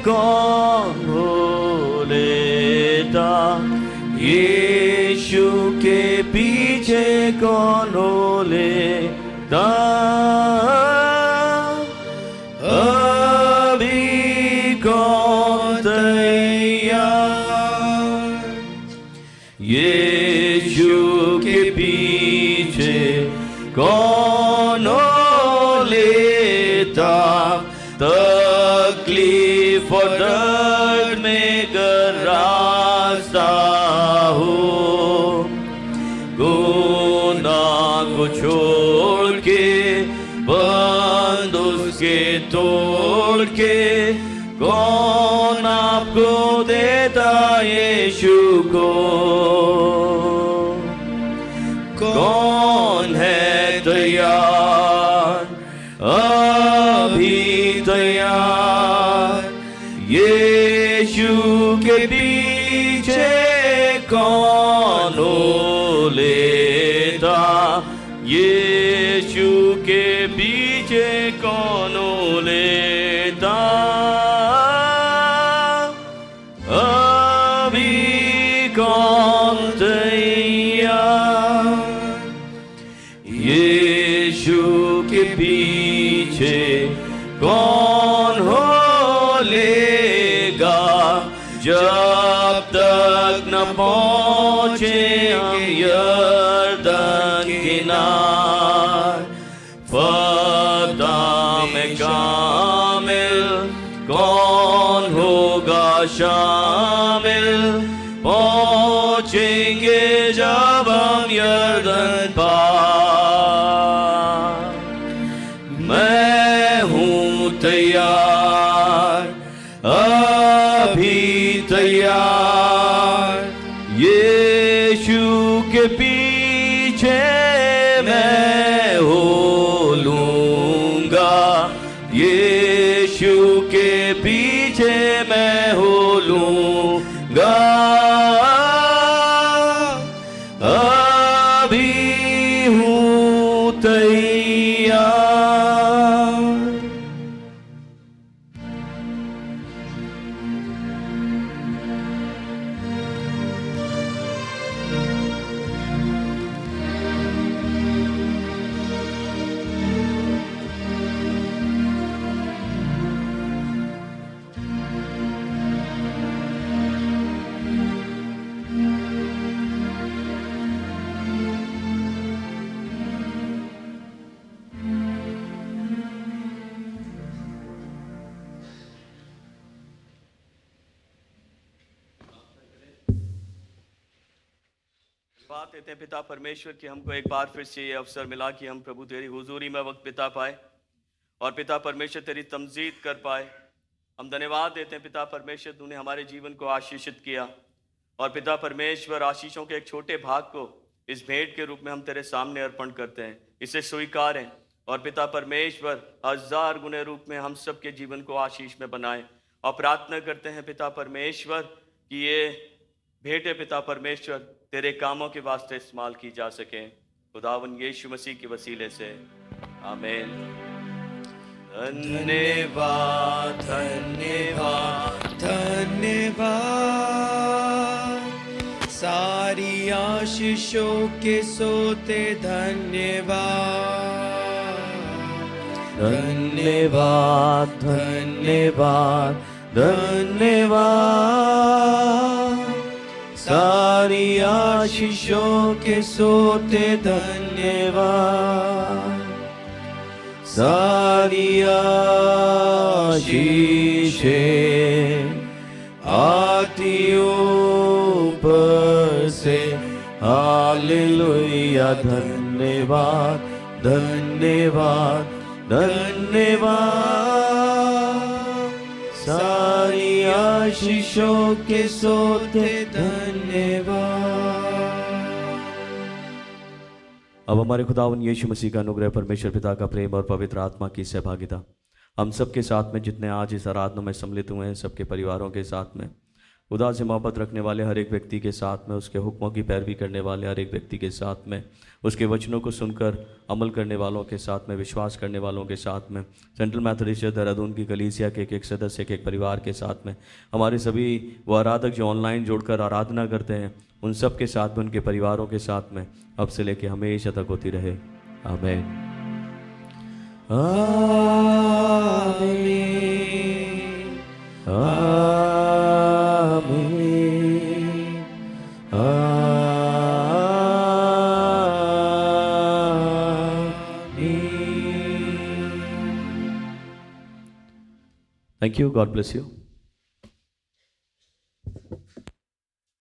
कौन हो लेता, यीशु के पीछे कौन हो लेता। अभी कौन तैयार, यीशु के पीछे कौन हो लेता। तकलीफ और दर्द में गरासा हो, गुनाह को छोड़ के बंद उसके तोड़ के, कौन आपको देता यीशु को। कौन है तैयार, अभी तैयार, यीशु के पीछे कौन हो लेता, यीशु के पीछे कौन हो लेता। अभी कौन तैयार, यीशु के पीछे कौन हो लेगा। जब तक न पहुँचे हम यरदन किनार, फतह में कामिल कौन होगा शामिल, पहुँचेंगे जब हम यरदन पार। मैं हूँ तैयार, अभी तैयार, यीशु के पीछे मैं हो लूँगा, यीशु के पीछे मैं हो लूँगा। अभी हूँ तैयार। बात देते हैं पिता परमेश्वर कि हमको एक बार फिर से ये अवसर मिला कि हम प्रभु तेरी हुजूरी में वक्त बिता पाए। और पिता परमेश्वर तेरी तमजीद कर पाए। हम धन्यवाद देते हैं पिता परमेश्वर, तूने हमारे जीवन को आशीषित किया। और पिता परमेश्वर, आशीषों के एक छोटे भाग को इस भेंट के रूप में हम तेरे सामने अर्पण करते हैं, इसे स्वीकारें। और पिता परमेश्वर, 1000 गुने रूप में हम सबके जीवन को आशीष में बनाएं। और प्रार्थना करते हैं पिता परमेश्वर कि ये भेंटें पिता परमेश्वर तेरे कामों के वास्ते इस्तेमाल की जा सकें, खुदावन यीशु मसीह के वसीले से, आमीन। धन्यवाद धन्यवाद धन्यवाद, सारी आशीषों के सोते धन्यवाद। धन्यवाद धन्यवाद धन्यवाद, सारी आशीषों के सोते धन्यवाद। सारी आशीषें आती ऊपर से, हालेलुया। धन्यवाद धन्यवाद धन्यवाद, सारी आशीषों के सोते धन्यवाद। अब हमारे खुदावन यीशु मसीह का अनुग्रह, परमेश्वर पिता का प्रेम और पवित्र आत्मा की सहभागिता हम सबके साथ में, जितने आज इस आराधना में सम्मिलित हुए हैं, सबके परिवारों के साथ में, खुदा से मोहब्बत रखने वाले हर एक व्यक्ति के साथ में, उसके हुक्मों की पैरवी करने वाले हर एक व्यक्ति के साथ में, उसके वचनों को सुनकर अमल करने वालों के साथ में, विश्वास करने वालों के साथ में, सेंट्रल मैथोडिस्ट देहरादून की कलीसिया के एक सदस्य के एक परिवार के साथ में, हमारे सभी वो आराधक जो ऑनलाइन जोड़कर आराधना करते हैं, उन सब के साथ में, उनके परिवारों के साथ में, अब से लेके हमेशा तक होती रहे। आमीन आमीन आमीन आमीन। Thank you, God bless you.